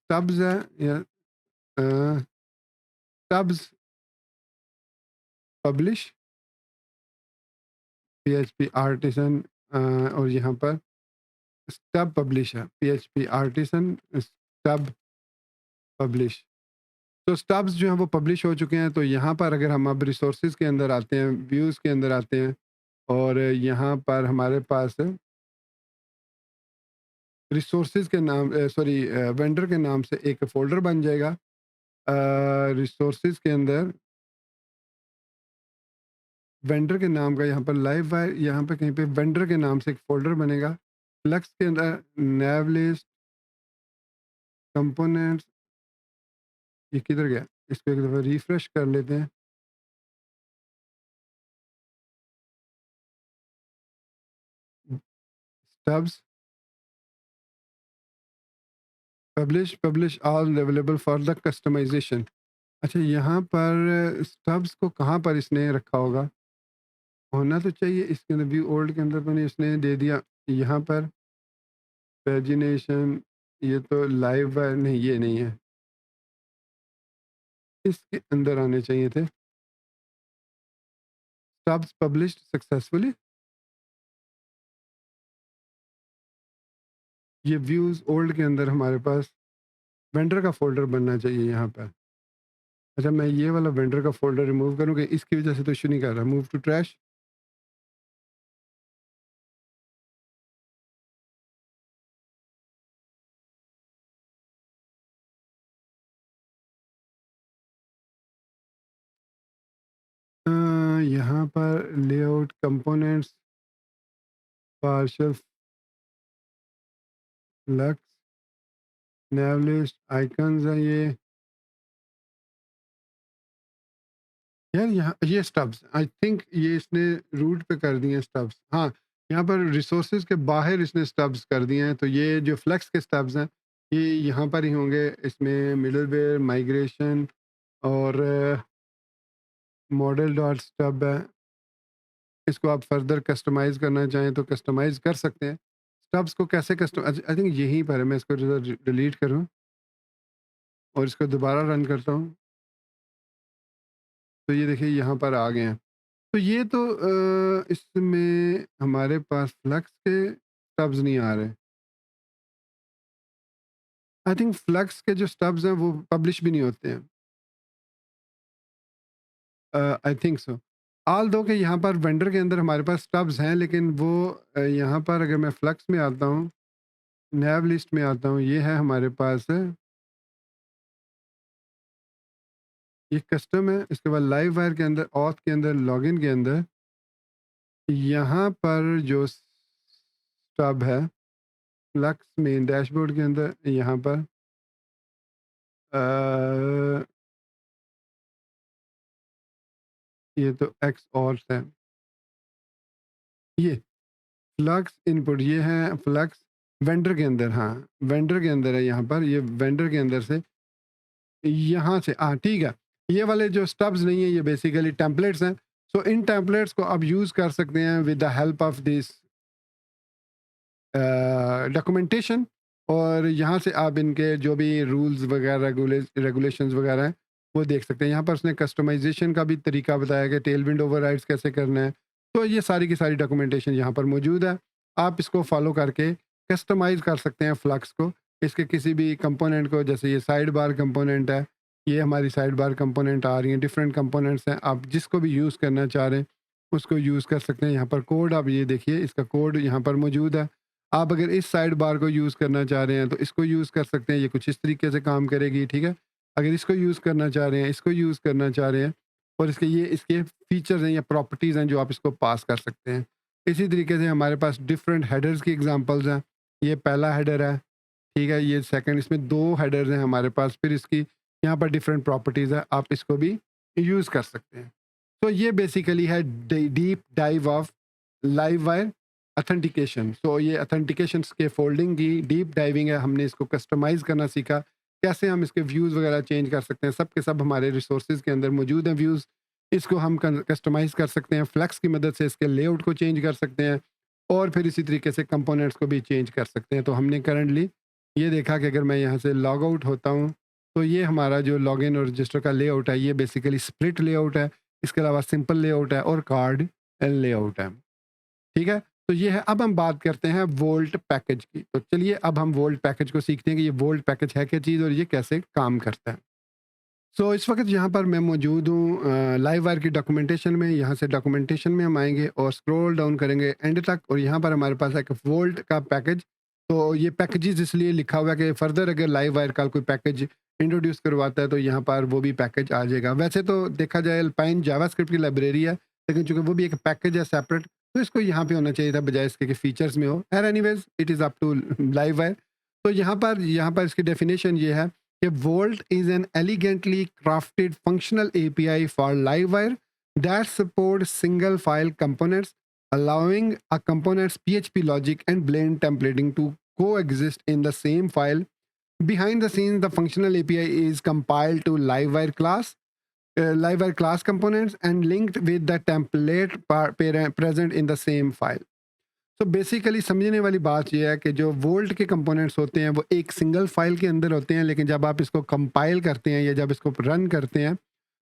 stubs है या स्टब्स पब्लिश पीएचपी आर्टिसन, और यहाँ पर स्टब पब्लिश है, पीएचपी आर्टिसन स्टब पब्लिश। तो स्टब्स जो हैं वो पब्लिश हो चुके हैं। तो यहाँ पर अगर हम अब रिसोर्सेज के अंदर आते हैं, व्यूज़ के अंदर आते हैं, और यहाँ पर हमारे पास रिसोर्सेज के नाम, सॉरी, वेंडर के नाम से एक फ़ोल्डर बन जाएगा। रिसोर्सेज के अंदर वेंडर के नाम का यहाँ पर लाइव वायर, यहाँ पे कहीं पे वेंडर के नाम से एक फ़ोल्डर बनेगा। फ्लक्स के अंदर नैव लिस्ट कंपोनेंट्स, ये किधर गया? इसको एक दफ़ा रिफ्रेश कर लेते हैं। Stubs publish all available for the customization. अच्छा, यहाँ पर स्टब्स को कहाँ पर इसने रखा होगा? होना तो चाहिए इसके अंदर व्यू ओल्ड के अंदर, तो नहीं इसने दे दिया यहाँ पर पेजिनेशन, ये तो लाइव वायर नहीं, ये नहीं है, इसके अंदर आने चाहिए थे। स्टब्स पब्लिश्ड सक्सेसफुली, ये व्यूज़ ओल्ड के अंदर हमारे पास वेंडर का फ़ोल्डर बनना चाहिए यहाँ पर। अच्छा, मैं ये वाला वेंडर का फ़ोल्डर रिमूव करूँगा, इसकी वजह से तो इश्यू नहीं कर रहा। मूव टू ट्रैश, यहाँ पर लेआउट कंपोनेंट्स पार्शियल फ्लक्स नैव लिस्ट आइकन्स है ये। यार यहाँ ये स्टब्स, आई थिंक ये इसने रूट पे कर दिए हैं स्टब्स। हाँ, यहाँ पर रिसोर्सेज के बाहर इसने स्टब्स कर दिए हैं। तो ये जो फ्लेक्स के स्टब्स हैं, ये यहाँ पर ही होंगे। इसमें मिडलवेयर माइग्रेशन और मॉडल डॉट स्टब है। इसको आप फर्दर कस्टमाइज़ करना चाहें तो कस्टमाइज़ कर सकते हैं। स्टब्स को कैसे कस्टम, आई थिंक यहीं पर है। मैं इसको डिलीट करूँ और इसको दोबारा रन करता हूँ, तो ये देखिए यहाँ पर आ गए हैं। तो ये तो इसमें हमारे पास फ्लक्स के स्टब्स नहीं आ रहे। आई थिंक फ्लक्स के जो स्टब्स हैं वो पब्लिश भी नहीं होते हैं। I think so. ऑल दो कि यहाँ पर वेंडर के अंदर हमारे पास स्टब्स हैं, लेकिन वो यहाँ पर अगर मैं फ्लक्स में आता हूँ, नैव लिस्ट में आता हूँ, ये है हमारे पास ये कस्टम है। इसके बाद लाइव वायर के अंदर, ऑथ के अंदर, लॉगिन के अंदर, यहाँ पर जो स्टब है फ्लक्स में डैशबोर्ड के अंदर, यहाँ पर अ, ये तो एक्स और है। ये फ्लक्स इनपुट, ये है फ्लक्स वेंडर के अंदर, हाँ वेंडर के अंदर है। यहाँ पर ये वेंडर के अंदर से यहाँ से, हाँ ठीक है। ये वाले जो स्टब्स नहीं है, ये बेसिकली टेम्पलेट्स हैं। सो इन टेम्पलेट्स को आप यूज़ कर सकते हैं with the help of this documentation. और यहाँ से आप इनके जो भी रूल्स वगैरह रेगुलेशंस वगैरह हैं वो देख सकते हैं। यहाँ पर उसने कस्टमाइजेशन का भी तरीका बताया कि टेल विंड ओवरराइड्स कैसे करना है। तो ये सारी की सारी डॉक्यूमेंटेशन यहाँ पर मौजूद है। आप इसको फॉलो करके कस्टमाइज़ कर सकते हैं फ्लक्स को, इसके किसी भी कंपोनेंट को। जैसे ये साइड बार कंपोनेंट है, ये हमारी साइड बार कंपोनेंट आ रही हैं, डिफरेंट कंपोनेंट्स हैं। आप जिसको भी यूज़ करना चाह रहे हैं उसको यूज़ कर सकते हैं। यहाँ पर कोड आप ये देखिए, इसका कोड यहाँ पर मौजूद है। आप अगर इस साइड बार को यूज़ करना चाह रहे हैं तो इसको यूज़ कर सकते हैं। ये कुछ इस तरीके से काम करेगी, ठीक है। अगर इसको यूज़ करना चाह रहे हैं, इसको यूज़ करना चाह रहे हैं, और इसके ये इसके फीचर्स हैं या प्रॉपर्टीज़ हैं जो आप इसको पास कर सकते हैं। इसी तरीके से हमारे पास डिफरेंट हेडर्स की एग्जांपल्स हैं। ये पहला हेडर है, ठीक है। ये सेकंड, इसमें 2 हेडर्स हैं हमारे पास। फिर इसकी यहाँ पर डिफरेंट प्रॉपर्टीज़ है, आप इसको भी यूज़ कर सकते हैं। तो ये बेसिकली है deep dive of live wire authentication. So ये ऑथेंटिकेशंस के फोल्डिंग की डीप डाइविंग है, हमने इसको कस्टमाइज़ करना सीखा, कैसे हम इसके व्यूज़ वगैरह चेंज कर सकते हैं, सब के सब हमारे रिसोर्सेज़ के अंदर मौजूद हैं व्यूज़। इसको हम कस्टमाइज़ कर सकते हैं, फ्लेक्स की मदद से इसके लेआउट को चेंज कर सकते हैं और फिर इसी तरीके से कंपोनेंट्स को भी चेंज कर सकते हैं। तो हमने करंटली ये देखा कि अगर मैं यहाँ से लॉग आउट होता हूँ, तो ये हमारा जो लॉगिन और रजिस्टर का लेआउट है, ये बेसिकली स्प्लिट लेआउट है। इसके अलावा सिंपल लेआउट है और कार्ड लेआउट है। ठीक है? तो ये है। अब हम बात करते हैं वोल्ट पैकेज की। तो चलिए अब हम वोल्ट पैकेज को सीखते हैं कि ये वोल्ट पैकेज है क्या चीज़ और ये कैसे काम करता है। सो इस वक़्त यहाँ पर मैं मौजूद हूँ लाइव वायर की डॉक्यूमेंटेशन में। यहाँ से डॉक्यूमेंटेशन में हम आएँगे और स्क्रॉल डाउन करेंगे एंड तक और यहाँ पर हमारे पास है एक वोल्ट का पैकेज। तो ये पैकेजेज़ इसलिए लिखा हुआ है कि फर्दर अगर लाइव वायर का कोई पैकेज इंट्रोड्यूस करवाता है तो यहाँ पर वो भी पैकेज आ जाएगा। वैसे तो देखा जाए अल्पाइन जावास्क्रिप्ट की लाइब्रेरी है, लेकिन चूँकि वो भी एक पैकेज है सेपरेट, तो इसको यहाँ पे होना चाहिए था बजाय इसके कि फीचर्स में हो। खैर anyways it is up to Livewire. तो यहाँ पर इसकी डेफिनेशन ये है कि Volt is an elegantly crafted functional API for Livewire that supports single file components, allowing a component's PHP logic and Blend templating to coexist in the same file. Behind the scenes, the functional API is compiled to Livewire class components and linked with the template present in the same file. तो बेसिकली समझने वाली बात ये है कि जो वोल्ट के कंपोनेंट्स होते हैं वो एक सिंगल फाइल के अंदर होते हैं, लेकिन जब आप इसको कंपाइल करते हैं या जब इसको रन करते हैं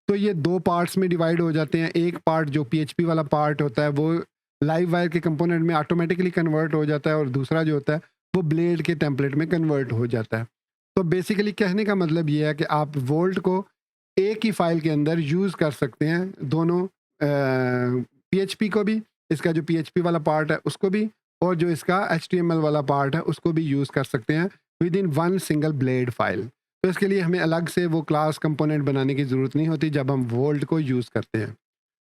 तो ये दो पार्ट्स में डिवाइड हो जाते हैं। एक पार्ट जो पीएचपी वाला पार्ट होता है वो लाइव वायर के कंपोनेंट में ऑटोमेटिकली कन्वर्ट हो जाता है और दूसरा जो होता है वो ब्लेड के टेम्पलेट में कन्वर्ट हो जाता है। तो बेसिकली कहने का मतलब ये है कि आप वोल्ट को एक ही फाइल के अंदर यूज़ कर सकते हैं, दोनों पीएचपी को भी, इसका जो पीएचपी वाला पार्ट है उसको भी, और जो इसका एचटीएमएल वाला पार्ट है उसको भी यूज़ कर सकते हैं with in one single blade file. तो इसके लिए हमें अलग से वो क्लास कंपोनेंट बनाने की ज़रूरत नहीं होती जब हम वोल्ट को यूज़ करते हैं।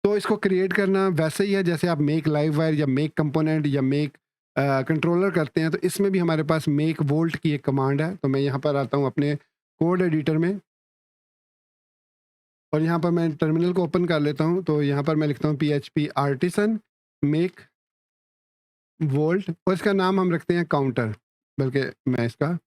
तो इसको क्रिएट करना वैसे ही है जैसे आप मेक लाइव वायर या मेक कंपोनेंट या मेक कंट्रोलर करते हैं। तो इसमें भी हमारे पास मेक वोल्ट की एक कमांड है। तो मैं यहाँ पर आता हूँ अपने कोड एडिटर में और यहाँ पर मैं टर्मिनल को ओपन कर लेता हूँ। तो यहाँ पर मैं लिखता हूँ PHP आर्टिसन मेक वोल्ट और इसका नाम हम रखते हैं काउंटर, बल्कि मैं इसका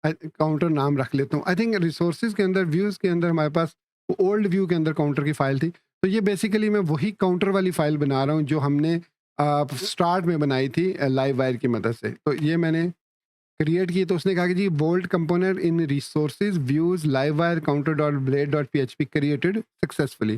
काउंटर नाम रख लेता हूँ। आई थिंक रिसोर्सेज के अंदर व्यूज़ के अंदर हमारे पास ओल्ड व्यू के अंदर काउंटर की फ़ाइल थी। तो ये बेसिकली मैं वही काउंटर वाली फ़ाइल बना रहा हूँ जो हमने स्टार्ट में बनाई थी लाइव वायर की मदद से। तो ये मैंने क्रिएट की। तो उसने कहा कि जी volt component in resources views live wire counter dot blade dot PHP created successfully.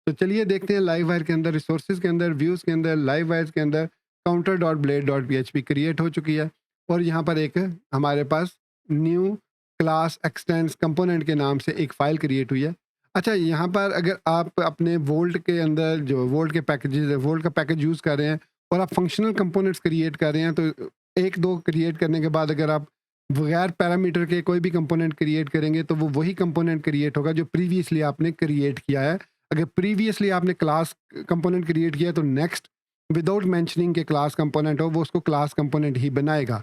तो चलिए देखते हैं लाइव वायर के अंदर, रिसोर्सेज के अंदर, व्यूज़ के अंदर, लाइव वायर के अंदर counter dot blade dot PHP create हो चुकी है और यहाँ पर एक हमारे पास न्यू क्लास एक्सटेंड्स कंपोनेंट के नाम से एक फ़ाइल क्रिएट हुई है। अच्छा, यहाँ पर अगर आप अपने वोल्ट के अंदर जो वोल्ट के पैकेजेस वोल्ट का पैकेज यूज़ कर रहे हैं और आप फंक्शनल कंपोनेंट्स क्रिएट कर रहे हैं, तो एक दो क्रिएट करने के बाद अगर आप बगैर पैरामीटर के कोई भी कंपोनेंट क्रिएट करेंगे तो वो वही कंपोनेंट क्रिएट होगा जो प्रीवियसली आपने क्रिएट किया है। अगर प्रीवियसली आपने क्लास कंपोनेंट क्रिएट किया तो नेक्स्ट विदाउट मेंशनिंग के क्लास कंपोनेंट हो वो उसको क्लास कंपोनेंट ही बनाएगा।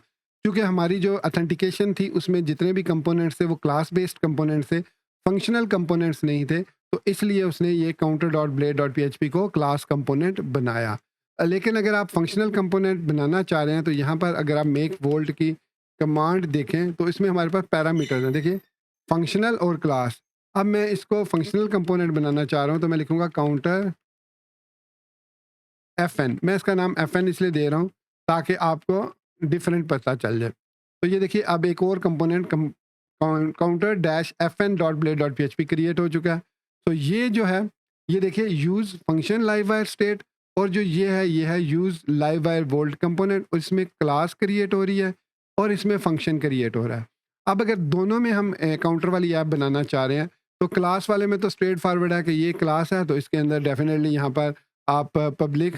क्योंकि हमारी जो ऑथेंटिकेशन थी उसमें जितने भी कंपोनेंट्स थे वो क्लास बेस्ड कंपोनेंट्स थे, फंक्शनल कंपोनेंट्स नहीं थे। तो इसलिए उसने ये counter dot blade dot PHP को क्लास कंपोनेंट बनाया। लेकिन अगर आप फंक्शनल कंपोनेंट बनाना चाह रहे हैं तो यहाँ पर अगर आप मेक वोल्ट की कमांड देखें तो इसमें हमारे पास पैरामीटर्स हैं। देखिए फंक्शनल और क्लास। अब मैं इसको फंक्शनल कंपोनेंट बनाना चाह रहा हूँ तो मैं लिखूँगा काउंटर FN। मैं इसका नाम FN इसलिए दे रहा हूँ ताकि आपको डिफरेंट पता चल जाए। तो ये देखिए अब एक और component counter dash FN dot blade dot PHP create हो चुका है। तो ये जो है ये देखिए use function live wire state और जो ये है use live wire volt component और इसमें क्लास क्रिएट हो रही है और इसमें फंक्शन क्रिएट हो रहा है। अब अगर दोनों में हम काउंटर वाली ऐप बनाना चाह रहे हैं तो क्लास वाले में तो स्ट्रेट फॉरवर्ड है कि ये क्लास है तो इसके अंदर डेफिनेटली यहाँ पर आप public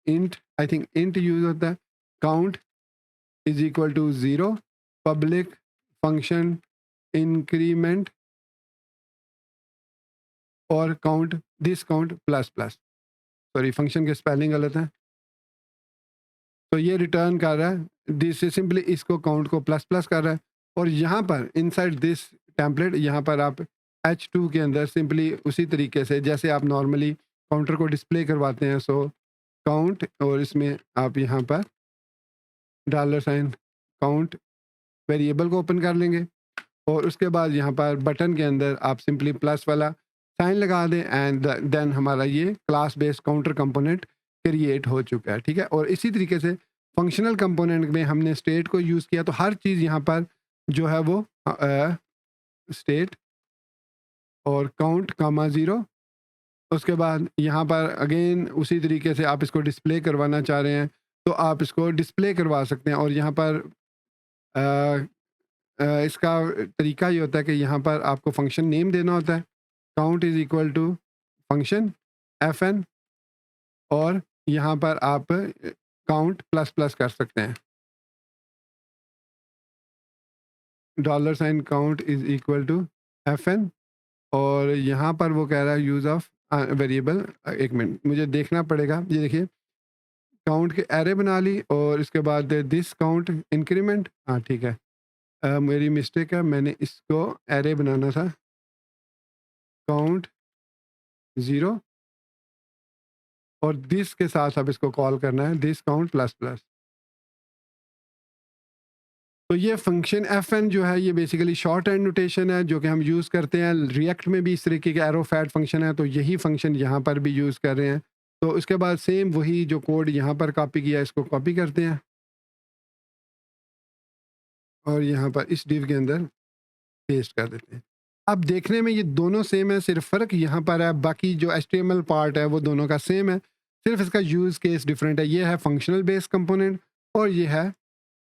int I think int use होता है, count is equal to 0 public function increment और count this count plus plus. Sorry function के स्पेलिंग गलत है। तो ये रिटर्न कर रहा है दिस सिंपली इसको काउंट को प्लस प्लस कर रहा है और यहाँ पर इनसाइड दिस टेम्पलेट, यहाँ पर आप H2 के अंदर सिंपली उसी तरीके से जैसे आप नॉर्मली काउंटर को डिस्प्ले करवाते हैं, सो काउंट, और इसमें आप यहाँ पर $, काउंट वेरिएबल को ओपन कर लेंगे और उसके बाद यहाँ पर बटन के अंदर आप सिंपली प्लस वाला साइन लगा दें एंड देन हमारा ये class based counter component create हो चुका है। ठीक है, और इसी तरीके से फंक्शनल कंपोनेंट में हमने स्टेट को यूज़ किया, तो हर चीज़ यहाँ पर जो है वो स्टेट और काउंट कामा 0। उसके बाद यहाँ पर अगेन उसी तरीके से आप इसको डिस्प्ले करवाना चाह रहे हैं तो आप इसको डिस्प्ले करवा सकते हैं, और यहाँ पर इसका तरीका ये होता है कि यहाँ पर आपको फंक्शन नेम देना होता है, count is equal to function fn, और यहाँ पर आप काउंट प्लस प्लस कर सकते हैं, $count is equal to fn, और यहाँ पर वो कह रहा है यूज़ ऑफ वेरिएबल। एक मिनट मुझे देखना पड़ेगा, ये देखिए काउंट के एरे बना ली और इसके बाद दिस काउंट इंक्रीमेंट, हाँ ठीक है, मेरी मिस्टेक है, मैंने इसको एरे बनाना था, काउंट 0, और दिस के साथ अब इसको कॉल करना है दिस काउंट प्लस प्लस। तो ये फंक्शन fn जो है ये बेसिकली शॉर्ट हैंड नोटेशन है जो कि हम यूज़ करते हैं, रिएक्ट में भी इस तरीके के एरो फैट फंक्शन है, तो यही फंक्शन यहाँ पर भी यूज़ कर रहे हैं। तो उसके बाद सेम वही जो कोड यहाँ पर कॉपी किया इसको कॉपी करते हैं और यहाँ पर इस डिव के अंदर पेस्ट कर देते हैं। अब देखने में ये दोनों सेम है, सिर्फ फ़र्क यहाँ पर है, बाकी जो HTML पार्ट है वो दोनों का सेम है, सिर्फ इसका यूज़ केस डिफरेंट है। ये है फंक्शनल बेस्ड कंपोनेंट और ये है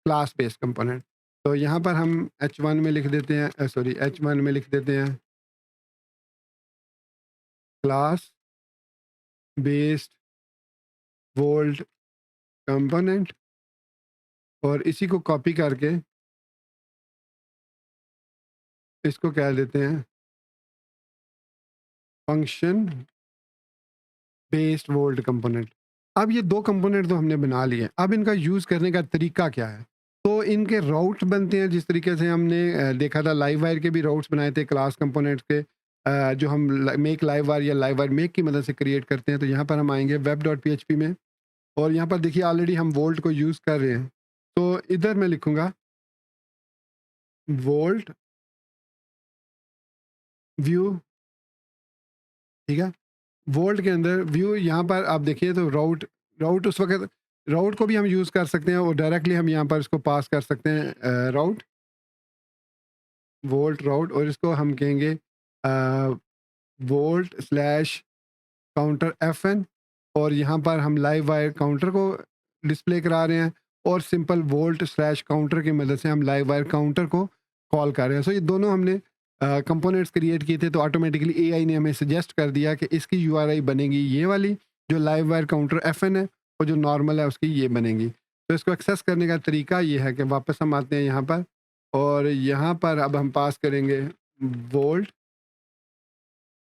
क्लास बेस्ड कंपोनेंट। तो यहाँ पर हम H1 में लिख देते हैं, H1 में लिख देते हैं क्लास बेस्ड वोल्ट कंपोनेंट, और इसी को कॉपी करके इसको कह देते हैं फंक्शन बेस्ड वोल्ट कंपोनेंट। अब ये दो कंपोनेंट तो हमने बना लिए, अब इनका यूज़ करने का तरीका क्या है? तो इनके राउट्स बनते हैं जिस तरीके से हमने देखा था, लाइव वायर के भी राउट्स बनाए थे क्लास कंपोनेंट्स के, जो हम मेक लाइव वायर या लाइव वायर मेक की मदद से क्रिएट करते हैं। तो यहाँ पर हम आएंगे web.php में, और यहाँ पर देखिए ऑलरेडी हम वोल्ट को यूज़ कर रहे हैं, तो इधर मैं लिखूँगा वोल्ट व्यू। ठीक है, वोल्ट के अंदर व्यू, यहाँ पर आप देखिए तो राउट, उस वक्त राउट को भी हम यूज़ कर सकते हैं और डायरेक्टली हम यहाँ पर इसको पास कर सकते हैं राउट, वोल्ट राउट, और इसको हम कहेंगे वोल्ट स्लैश काउंटर fn, और यहाँ पर हम लाइव वायर काउंटर को डिस्प्ले करा रहे हैं और सिंपल वोल्ट स्लैश काउंटर की मदद से हम लाइव वायर काउंटर को कॉल कर रहे हैं। सो ये दोनों हमने कंपोनेंट्स क्रिएट किए थे, तो ऑटोमेटिकली AI ने हमें सजेस्ट कर दिया कि इसकी URI बनेगी ये वाली जो लाइव वायर काउंटर fn है, और जो नॉर्मल है उसकी ये बनेगी। तो इसको एक्सेस करने का तरीका ये है कि वापस हम आते हैं यहाँ पर, और यहाँ पर अब हम पास करेंगे वोल्ट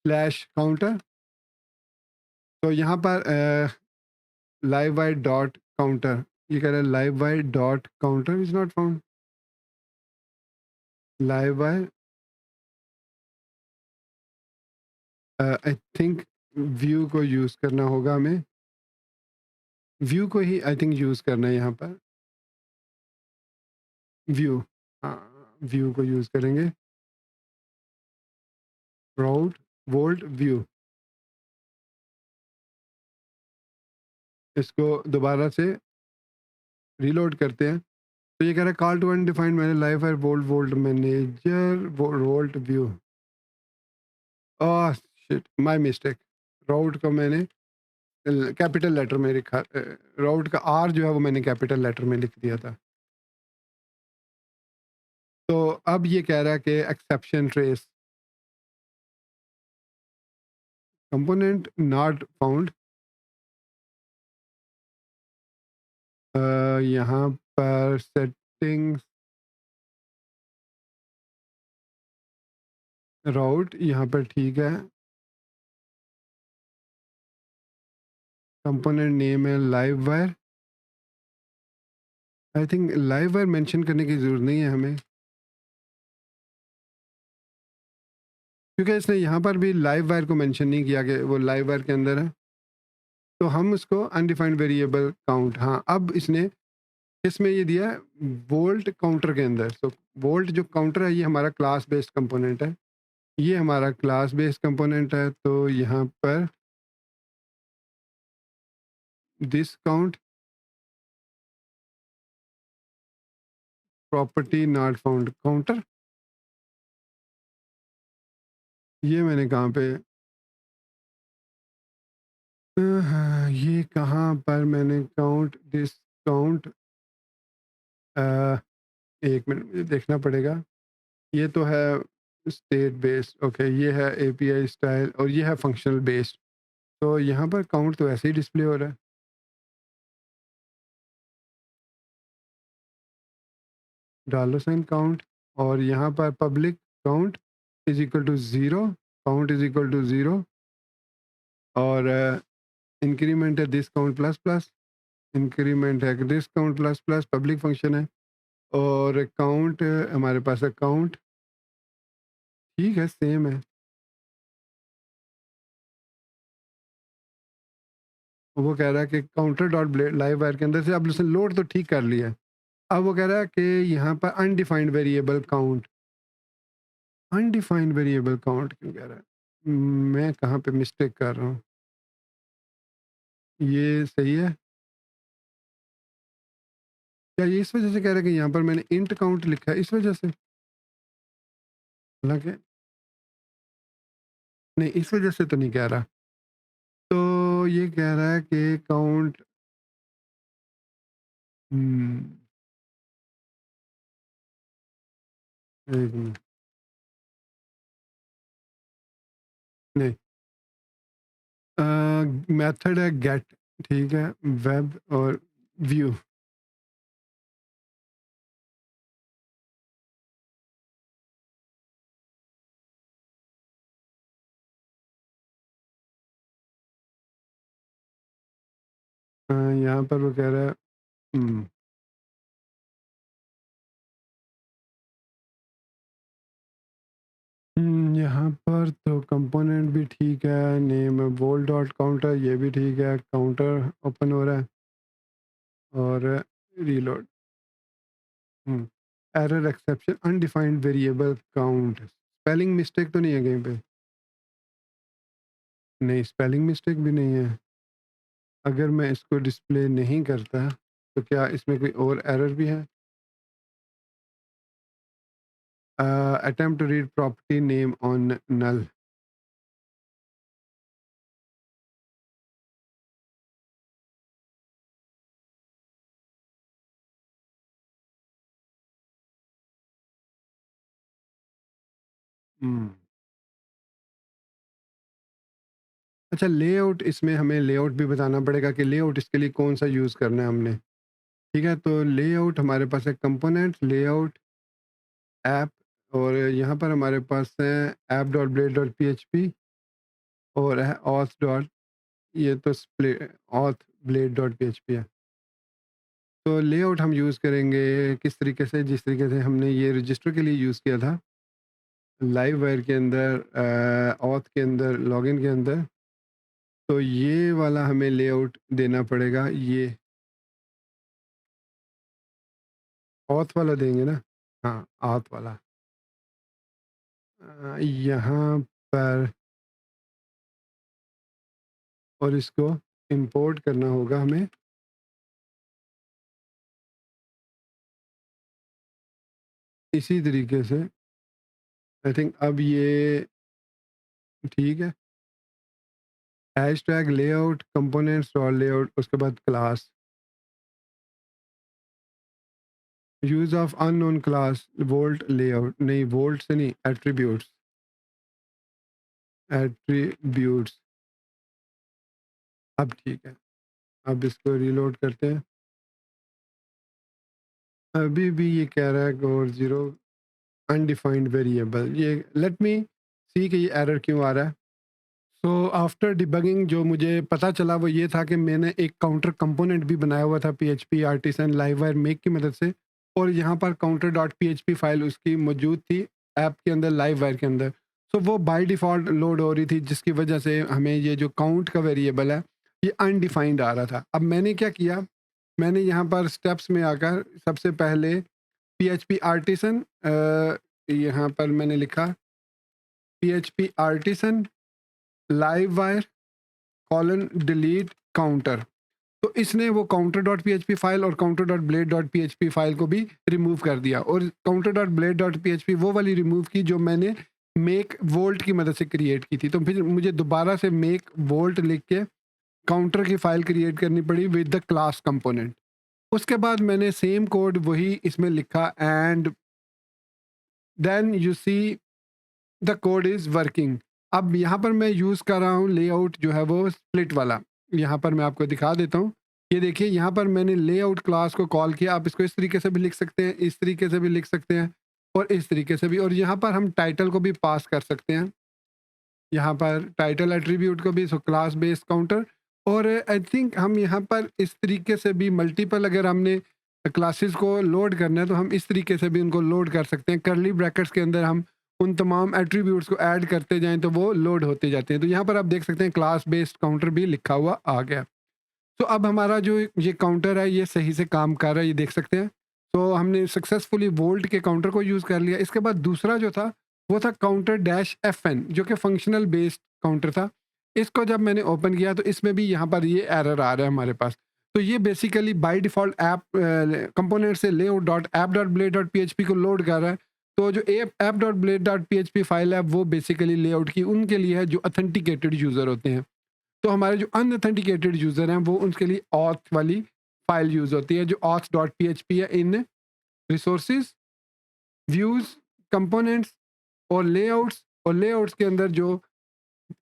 स्लैश काउंटर। तो यहाँ पर लाइव वायर डॉट काउंटर, ये कह रहा है live wire dot counter is not found, live wire I think view को यूज़ करना होगा, हमें व्यू को ही आई थिंक यूज़ करना है यहाँ पर, व्यू, हाँ व्यू को यूज़ करेंगे, राउट वोल्ट व्यू। इसको दोबारा से रीलोड करते हैं, तो ये कह रहा है कॉल टू अनडिफाइंड, मैंने live wire volt volt manager volt view, oh shit my mistake, route को मैंने कैपिटल लेटर में लिखा, राउट का R जो है वो मैंने कैपिटल लेटर में लिख दिया था। तो अब ये कह रहा है कि exception trace component not found, यहाँ पर सेटिंग्स राउट यहाँ पर ठीक है, कंपोनेंट नेम है live wire, I think live wire mention करने की ज़रूरत नहीं है हमें, क्योंकि इसने यहाँ पर भी लाइव वायर को मेंशन नहीं किया कि वो लाइव वायर के अंदर है, तो हम उसको अनडिफाइंड वेरिएबल काउंट, हाँ, अब इसने इसमें ये दिया है वोल्ट काउंटर के अंदर। तो वोल्ट जो काउंटर है ये हमारा क्लास बेस्ड कंपोनेंट है, ये हमारा क्लास बेस्ड कंपोनेंट है। तो यहाँ पर this count property not found counter, ये मैंने कहाँ पे हाँ, ये कहाँ पर मैंने काउंट दिस काउंट, एक मिनट मुझे देखना पड़ेगा। ये तो है स्टेट बेस्ड, ओके, ये है एपीआई स्टाइल और ये है फंक्शनल बेस्ड। तो यहाँ पर काउंट तो ऐसे ही डिस्प्ले हो रहा है, डॉलर साइन काउंट, और यहाँ पर public count is equal to zero, count is equal to zero, और इंक्रीमेंट है this count plus plus, increment है this count plus plus, public function है, और काउंट हमारे पास है काउंट, ठीक है, सेम है। वो कह रहा है कि counter dot blade live wire के अंदर से अब उसने लोड तो ठीक कर लिया है। अब वो कह रहा है कि यहाँ पर undefined variable count, undefined variable count क्यों कह रहा है? मैं कहाँ पे मिस्टेक कर रहा हूँ? ये सही है? क्या ये इस वजह से कह रहा है कि यहाँ पर मैंने इंट काउंट लिखा है इस वजह से? हालाँकि नहीं, इस वजह से तो नहीं कह रहा। तो ये कह रहा है कि काउंट, हुँ, 1 मिनट, नहीं, मेथड है गेट, ठीक है, वेब और व्यू। यहाँ पर वो कह रहा है, हुँ। यहाँ पर तो कंपोनेंट भी ठीक है, नेम वोल डॉट काउंटर ये भी ठीक है, काउंटर ओपन हो रहा है और रीलोड। हुँ, error exception undefined variable count, spelling mistake तो नहीं है कहीं पे? नहीं, स्पेलिंग मिस्टेक भी नहीं है। अगर मैं इसको डिस्प्ले नहीं करता, तो क्या इसमें कोई और एरर भी है? Attempt to read property name on null. हुँ। अच्छा, लेआउट, इसमें हमें लेआउट भी बताना पड़ेगा कि लेआउट इसके लिए कौन-सा यूज़ करना है हमने। ठीक है, तो लेआउट हमारे पास है कंपोनेंट, लेआउट, ऐप, और यहाँ पर हमारे पास है app dot blade dot PHP और है ऑथ डॉट, ये तो स्प्ले ऑथ ब्लेड डॉट पीएचपी है। तो लेआउट हम यूज़ करेंगे किस तरीके से, जिस तरीके से हमने ये रजिस्टर के लिए यूज़ किया था, लाइव वायर के अंदर, ऑथ के अंदर, लॉगिन के अंदर। तो ये वाला हमें लेआउट देना पड़ेगा, ये ऑथ वाला देंगे ना? हाँ, ऑथ वाला। यहाँ पर, और इसको इंपोर्ट करना होगा हमें। इसी तरीके से आई थिंक अब ये ठीक है। Hashtag layout components dot layout, उसके बाद class, use of unknown class volt layout, नहीं वोल्ट से नहीं, एट्रीब्यूट्स, एट्रीब्यूट्स। अब ठीक है, अब इसको रीलोड करते हैं। अभी भी ये कह रहा है और ज़ीरो अनडिफाइंड वेरिएबल, ये लेट मी सी कि ये एरर क्यों आ रहा है। सो आफ्टर डिबगिंग जो मुझे पता चला वो ये था कि मैंने एक काउंटर कंपोनेंट भी बनाया हुआ था पीएचपी आर्टिसन लाइववायर मेक की मदद से, और यहाँ पर काउंटर डॉट पीएचपी फाइल उसकी मौजूद थी ऐप के अंदर, लाइववायर के अंदर। तो वो बाय डिफ़ॉल्ट लोड हो रही थी, जिसकी वजह से हमें ये जो काउंट का वेरिएबल है, ये अनडिफाइंड आ रहा था। अब मैंने क्या किया, मैंने यहाँ पर स्टेप्स में आकर सबसे पहले पीएचपी आर्टिसन यहाँ पर मैंने लिखा PHP artisan live wire colon delete counter. तो इसने वो काउंटर डॉट पीएचपी फाइल और counter dot blade dot PHP file को भी रिमूव कर दिया, और counter dot blade dot PHP वो वाली रिमूव की जो मैंने मेक वोल्ट की मदद से क्रिएट की थी। तो फिर मुझे दोबारा से मेक वोल्ट लिख के काउंटर की फाइल क्रिएट करनी पड़ी विद द क्लास कंपोनेंट। उसके बाद मैंने सेम कोड वही इसमें लिखा, and then you see the code is working. अब यहाँ पर मैं यूज़ कर रहा हूँ लेआउट जो है वो स्प्लिट वाला। यहाँ पर मैं आपको दिखा देता हूँ। ये देखिए, यहाँ पर मैंने लेआउट क्लास को कॉल किया। आप इसको इस तरीके से भी लिख सकते हैं, इस तरीके से भी लिख सकते हैं, और इस तरीके से भी। और यहाँ पर हम टाइटल को भी पास कर सकते हैं, यहाँ पर टाइटल एट्रीब्यूट को भी, सो क्लास बेस्ड काउंटर। और आई थिंक हम यहाँ पर इस तरीके से भी मल्टीपल, अगर हमने क्लासेस को लोड करना है तो हम इस तरीके से भी उनको लोड कर सकते हैं। कर्ली ब्रैकेट्स के अंदर हम उन तमाम एट्रीब्यूट्स को ऐड करते जाएं तो वो लोड होते जाते हैं। तो यहाँ पर आप देख सकते हैं क्लास बेस्ड काउंटर भी लिखा हुआ आ गया। तो अब हमारा जो ये काउंटर है ये सही से काम कर रहा है, ये देख सकते हैं। तो हमने सक्सेसफुली वोल्ट के काउंटर को यूज़ कर लिया। इसके बाद दूसरा जो था वो था काउंटर डैश FN, जो कि फंक्शनल बेस्ड काउंटर था। इसको जब मैंने ओपन किया तो इसमें भी यहाँ पर ये एरर आ रहा है हमारे पास। तो ये basically by default app component से layout dot app dot blade dot PHP को लोड कर रहा है। तो जो app dot blade dot PHP file है वो बेसिकली लेआउट की उनके लिए है जो अथेंटिकेटेड यूज़र होते हैं। तो हमारे जो अनअथेंटिकेटेड यूज़र हैं वो उनके लिए ऑथ वाली फाइल यूज़ होती है, जो ऑथ डॉट पीएचपी है। इन रिसोर्सेज, व्यूज़, कंपोनेंट्स और लेआउट्स के अंदर जो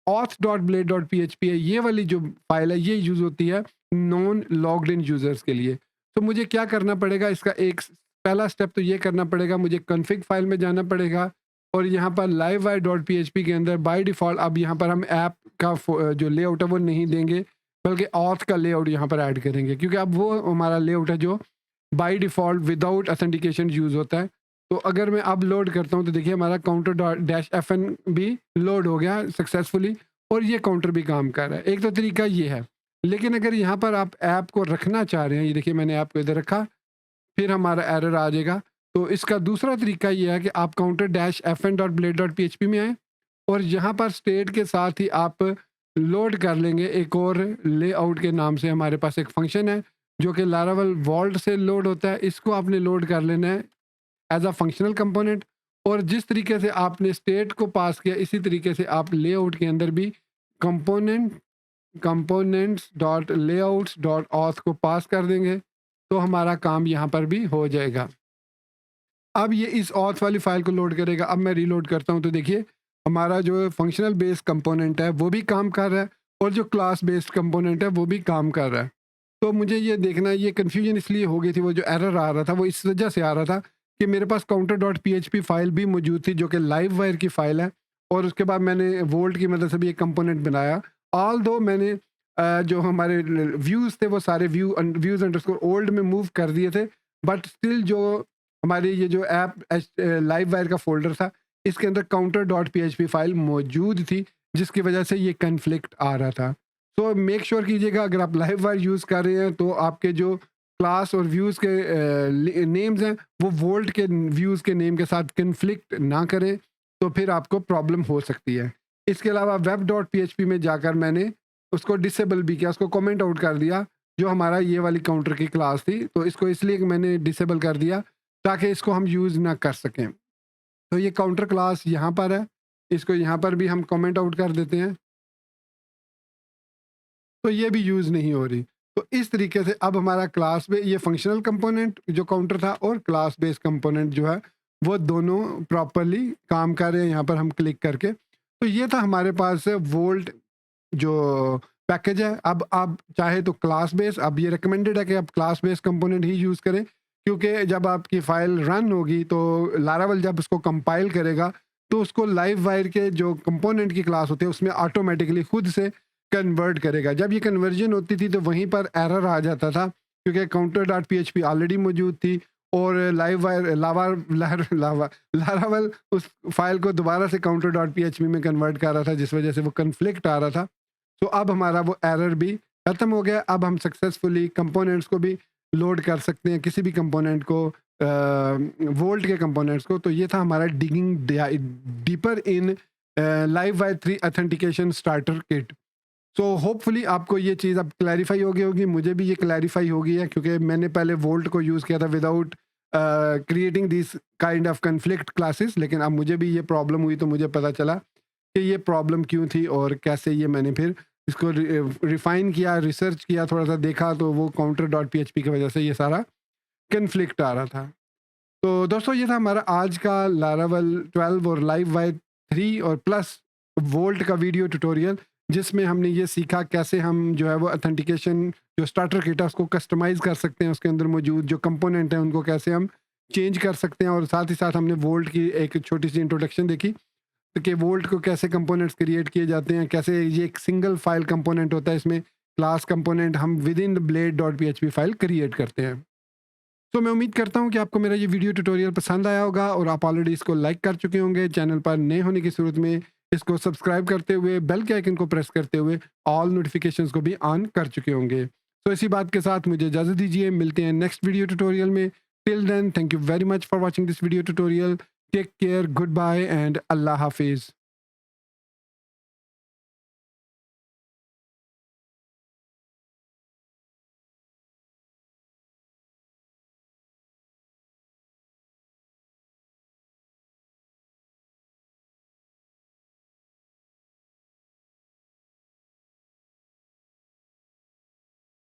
auth dot blade dot PHP है, ये वाली जो फाइल है ये यूज़ होती है नॉन लॉग्ड इन यूज़र्स के लिए। तो मुझे क्या करना पड़ेगा, इसका एक पहला स्टेप तो ये करना पड़ेगा, मुझे कॉन्फ़िग फाइल में जाना पड़ेगा, और यहाँ पर लाइव वायर डॉट पीएचपी के अंदर बाय डिफ़ॉल्ट अब यहाँ पर हम ऐप का जो लेआउट है वो नहीं देंगे, बल्कि ऑथ का लेआउट यहाँ पर ऐड करेंगे, क्योंकि अब वो हमारा लेआउट है जो by default without authentication use होता है। तो अगर मैं अब लोड करता हूँ तो देखिए हमारा काउंटर डॉट डैश FN भी लोड हो गया सक्सेसफुली, और ये काउंटर भी काम कर रहा है। एक तो तरीका ये है, लेकिन अगर यहाँ पर आप ऐप को रखना चाह रहे हैं, ये देखिए मैंने ऐप को इधर रखा, फिर हमारा एरर आ जाएगा। तो इसका दूसरा तरीका ये है कि आप counter dash FN dot blade dot PHP में आएँ, और यहाँ पर स्टेट के साथ ही आप लोड कर लेंगे एक और लेआउट के नाम से हमारे पास एक फंक्शन है जो कि लारावल वॉल्ट से लोड होता है। इसको आपने लोड कर लेना है एज अ फंक्शनल कंपोनेंट, और जिस तरीके से आपने स्टेट को पास किया इसी तरीके से आप लेआउट के अंदर भी components dot layouts dot auth को पास कर देंगे, तो हमारा काम यहाँ पर भी हो जाएगा। अब ये इस ऑथ वाली फाइल को लोड करेगा। अब मैं रीलोड करता हूँ तो देखिए हमारा जो फंक्शनल बेस्ड कंपोनेंट है वो भी काम कर रहा है, और जो क्लास बेस्ड कंपोनेंट है वो भी काम कर रहा है। तो मुझे ये देखना, ये कन्फ्यूजन इसलिए हो गई थी, वो जो एरर आ रहा था वो इस वजह से आ रहा था कि मेरे पास काउंटर डॉट पीएचपी फाइल भी मौजूद थी जो कि लाइव वायर की फाइल है, और उसके बाद मैंने वोल्ट की मदद से भी एक कंपोनेंट बनाया। ऑल दो मैंने जो हमारे व्यूज़ थे वो सारे व्यूज़ अंडरस्कोर ओल्ड में मूव कर दिए थे, बट स्टिल जो हमारी ये जो ऐप लाइव वायर का फोल्डर था इसके अंदर काउंटर डॉट पीएचपी फाइल मौजूद थी, जिसकी वजह से ये कन्फ्लिक्ट आ रहा था। तो मेक श्योर कीजिएगा अगर आप लाइव वायर यूज़ कर रहे हैं तो आपके जो क्लास और व्यूज़ के नेम्स हैं वो वोल्ट के व्यूज़ के नेम के साथ कन्फ्लिक्ट ना करें, तो फिर आपको प्रॉब्लम हो सकती है। इसके अलावा वेब डॉट पीएचपी में जाकर मैंने उसको डिसेबल भी किया, उसको कमेंट आउट कर दिया जो हमारा ये वाली काउंटर की क्लास थी। तो इसको इसलिए मैंने डिसेबल कर दिया ताकि इसको हम यूज़ ना कर सकें। तो ये काउंटर क्लास यहाँ पर है, इसको यहाँ पर भी हम कमेंट आउट कर देते हैं, तो ये भी यूज़ नहीं हो रही। तो इस तरीके से अब हमारा क्लास में ये फंक्शनल कंपोनेंट जो काउंटर था और क्लास बेस्ड कंपोनेंट जो है वो दोनों प्रॉपरली काम कर रहे हैं यहाँ पर हम क्लिक करके। तो ये था हमारे पास वोल्ट जो पैकेज है। अब आप चाहे तो क्लास बेस, अब ये रिकमेंडेड है कि आप क्लास बेस कंपोनेंट ही यूज़ करें, क्योंकि जब आपकी फ़ाइल रन होगी तो लारावल जब उसको कंपाइल करेगा तो उसको लाइव वायर के जो कंपोनेंट की क्लास होती है उसमें ऑटोमेटिकली खुद से कन्वर्ट करेगा। जब ये कन्वर्जन होती थी तो वहीं पर एरर आ जाता था, क्योंकि काउंटर डॉट पीएचपी ऑलरेडी मौजूद थी और लारावल उस फाइल को दोबारा से काउंटर डॉट पीएचपी में कन्वर्ट कर रहा था, जिस वजह से वो कन्फ्लिक्ट आ रहा था। तो अब हमारा वो एरर भी खत्म हो गया। अब हम सक्सेसफुली कंपोनेंट्स को भी लोड कर सकते हैं, किसी भी कंपोनेंट को, वोल्ट के कंपोनेंट्स को। तो ये था हमारा digging deeper in live wire 3 authentication starter kit. So hopefully आपको ये चीज़ अब क्लैरिफाई हो गई होगी। मुझे भी ये क्लैरिफाई हो गई है, क्योंकि मैंने पहले वोल्ट को यूज़ किया था without creating this kind of conflict classes, लेकिन अब मुझे भी ये प्रॉब्लम हुई तो मुझे पता चला कि ये प्रॉब्लम क्यों थी और कैसे ये मैंने फिर इसको रिफाइन किया, रिसर्च किया, थोड़ा सा देखा, तो वो काउंटर डॉट पीएचपी की वजह से ये सारा कन्फ्लिक्ट आ रहा था। तो दोस्तों ये था हमारा आज का लारावल 12 और लाइव वायर 3 और प्लस वोल्ट का वीडियो ट्यूटोरियल, जिसमें हमने ये सीखा कैसे हम जो है वो ऑथेंटिकेशन जो स्टार्टर किट है उसको कस्टमाइज़ कर सकते हैं, उसके अंदर मौजूद जो कंपोनेंट हैं उनको कैसे हम चेंज कर सकते हैं। और साथ ही साथ हमने वोल्ट की एक छोटी सी इंट्रोडक्शन देखी कि वोल्ट को कैसे कंपोनेंट्स क्रिएट किए जाते हैं, कैसे ये एक सिंगल फाइल कंपोनेंट होता है, इसमें क्लास कंपोनेंट हम with in blade dot PHP file create करते हैं। तो मैं उम्मीद करता हूँ कि आपको मेरा ये वीडियो ट्यूटोरियल पसंद आया होगा और आप ऑलरेडी इसको लाइक कर चुके होंगे। चैनल पर नए होने की सूरत में इसको सब्सक्राइब करते हुए बेल के आइकन को प्रेस करते हुए ऑल नोटिफिकेशंस को भी ऑन कर चुके होंगे। तो इसी बात के साथ मुझे इजाज़त दीजिए, मिलते हैं नेक्स्ट वीडियो ट्यूटोरियल में। Till then, thank you very much for watching this video tutorial. Take care, good bye and अल्लाह हाफिज़।